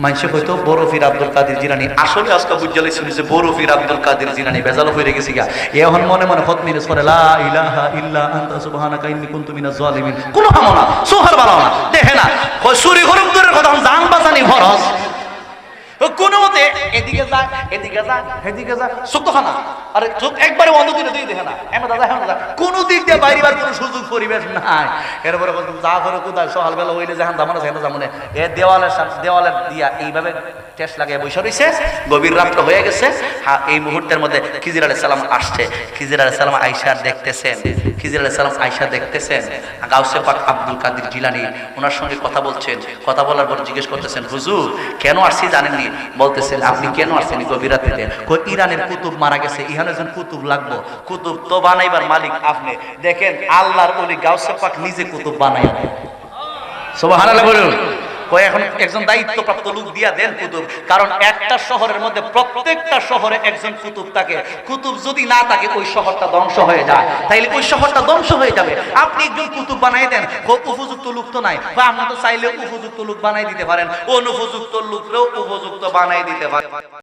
মানুষে হয়তো বরফির আব্দুল কাদের জিলানী, আসলে আজকে বুঝালে শুনেছে বরফির আব্দুল কাদের জিলানী বেজাল হয়ে গেছে গা। এখন মনে মনে খত মিরে করে লা ইলাহা ইল্লা আনতা সুবহানাকা ইন্নী কুনতু মিনাজ জালিমিন, কোনো হামো না, সোহার বালাও না, দেখে না চুরি গরম দূরের কথা, জান বাঁচানি খরচ। কোন মতে এদিকে যা, এদিকে যা, এদিকে যা, চোখ খানা, আরে চোখ একবারে বন্ধ করে দিয়ে দেখে না, এমন দাদা এমন দাদা, কোন দিক দিয়ে বাইরেবার কোনো সুযোগ পরিবেশ নাই। এরপরে বলতাম যা করে কোথায় সকালবেলা হইলে যখন জামানো সেখানে জামনে এ দেওয়ালের দিয়া এইভাবে টেস্ট লাগিয়ে বসে রয়েছে। গভীর রাত্র হয়ে গেছে, হ্যাঁ এই মুহূর্তের মধ্যে খিজির আলাইহিস সালাম আসছে। খিজির আলাইহিস সালাম আয়েশা দেখতেছেন, খিজির আলাইহিস সালাম আয়েশা দেখতেছেন গাউসে পাক আব্দুল কাদের জিলানী ওনার সঙ্গে কথা বলছেন। কথা বলার পর জিজ্ঞেস করতেছেন হুজুর কেন আসছি জানেননি? বলতেছেন আপনি কেন আসছেন গভীর রাত্রিতে? ইরানের কুতুব মারা গেছে, ইহানে একজন কুতুব লাগবো, কুতুব তো বানাইবার মালিক আপনি। দেখেন আল্লাহর ওলি গাউসে পাক নিজে কুতুব বানায়। সুবহানাল্লাহ বলুন। এখন একজন দায়িত্বপ্রাপ্ত লোক দিয়া দেন কুতুব, কারণ একটা শহরের মধ্যে প্রত্যেকটা শহরে একজন কুতুব থাকে। কুতুব যদি না থাকে ওই শহরটা ধ্বংস হয়ে যায়, তাইলে ওই শহরটা ধ্বংস হয়ে যাবে। আপনি একজন কুতুব বানাই দেন, উপযুক্ত লোক তো নাই, বা আপনি তো চাইলে উপযুক্ত লোক বানাই দিতে পারেন, অনুপযুক্ত লোকরেও উপযুক্ত বানাই দিতে পারেন।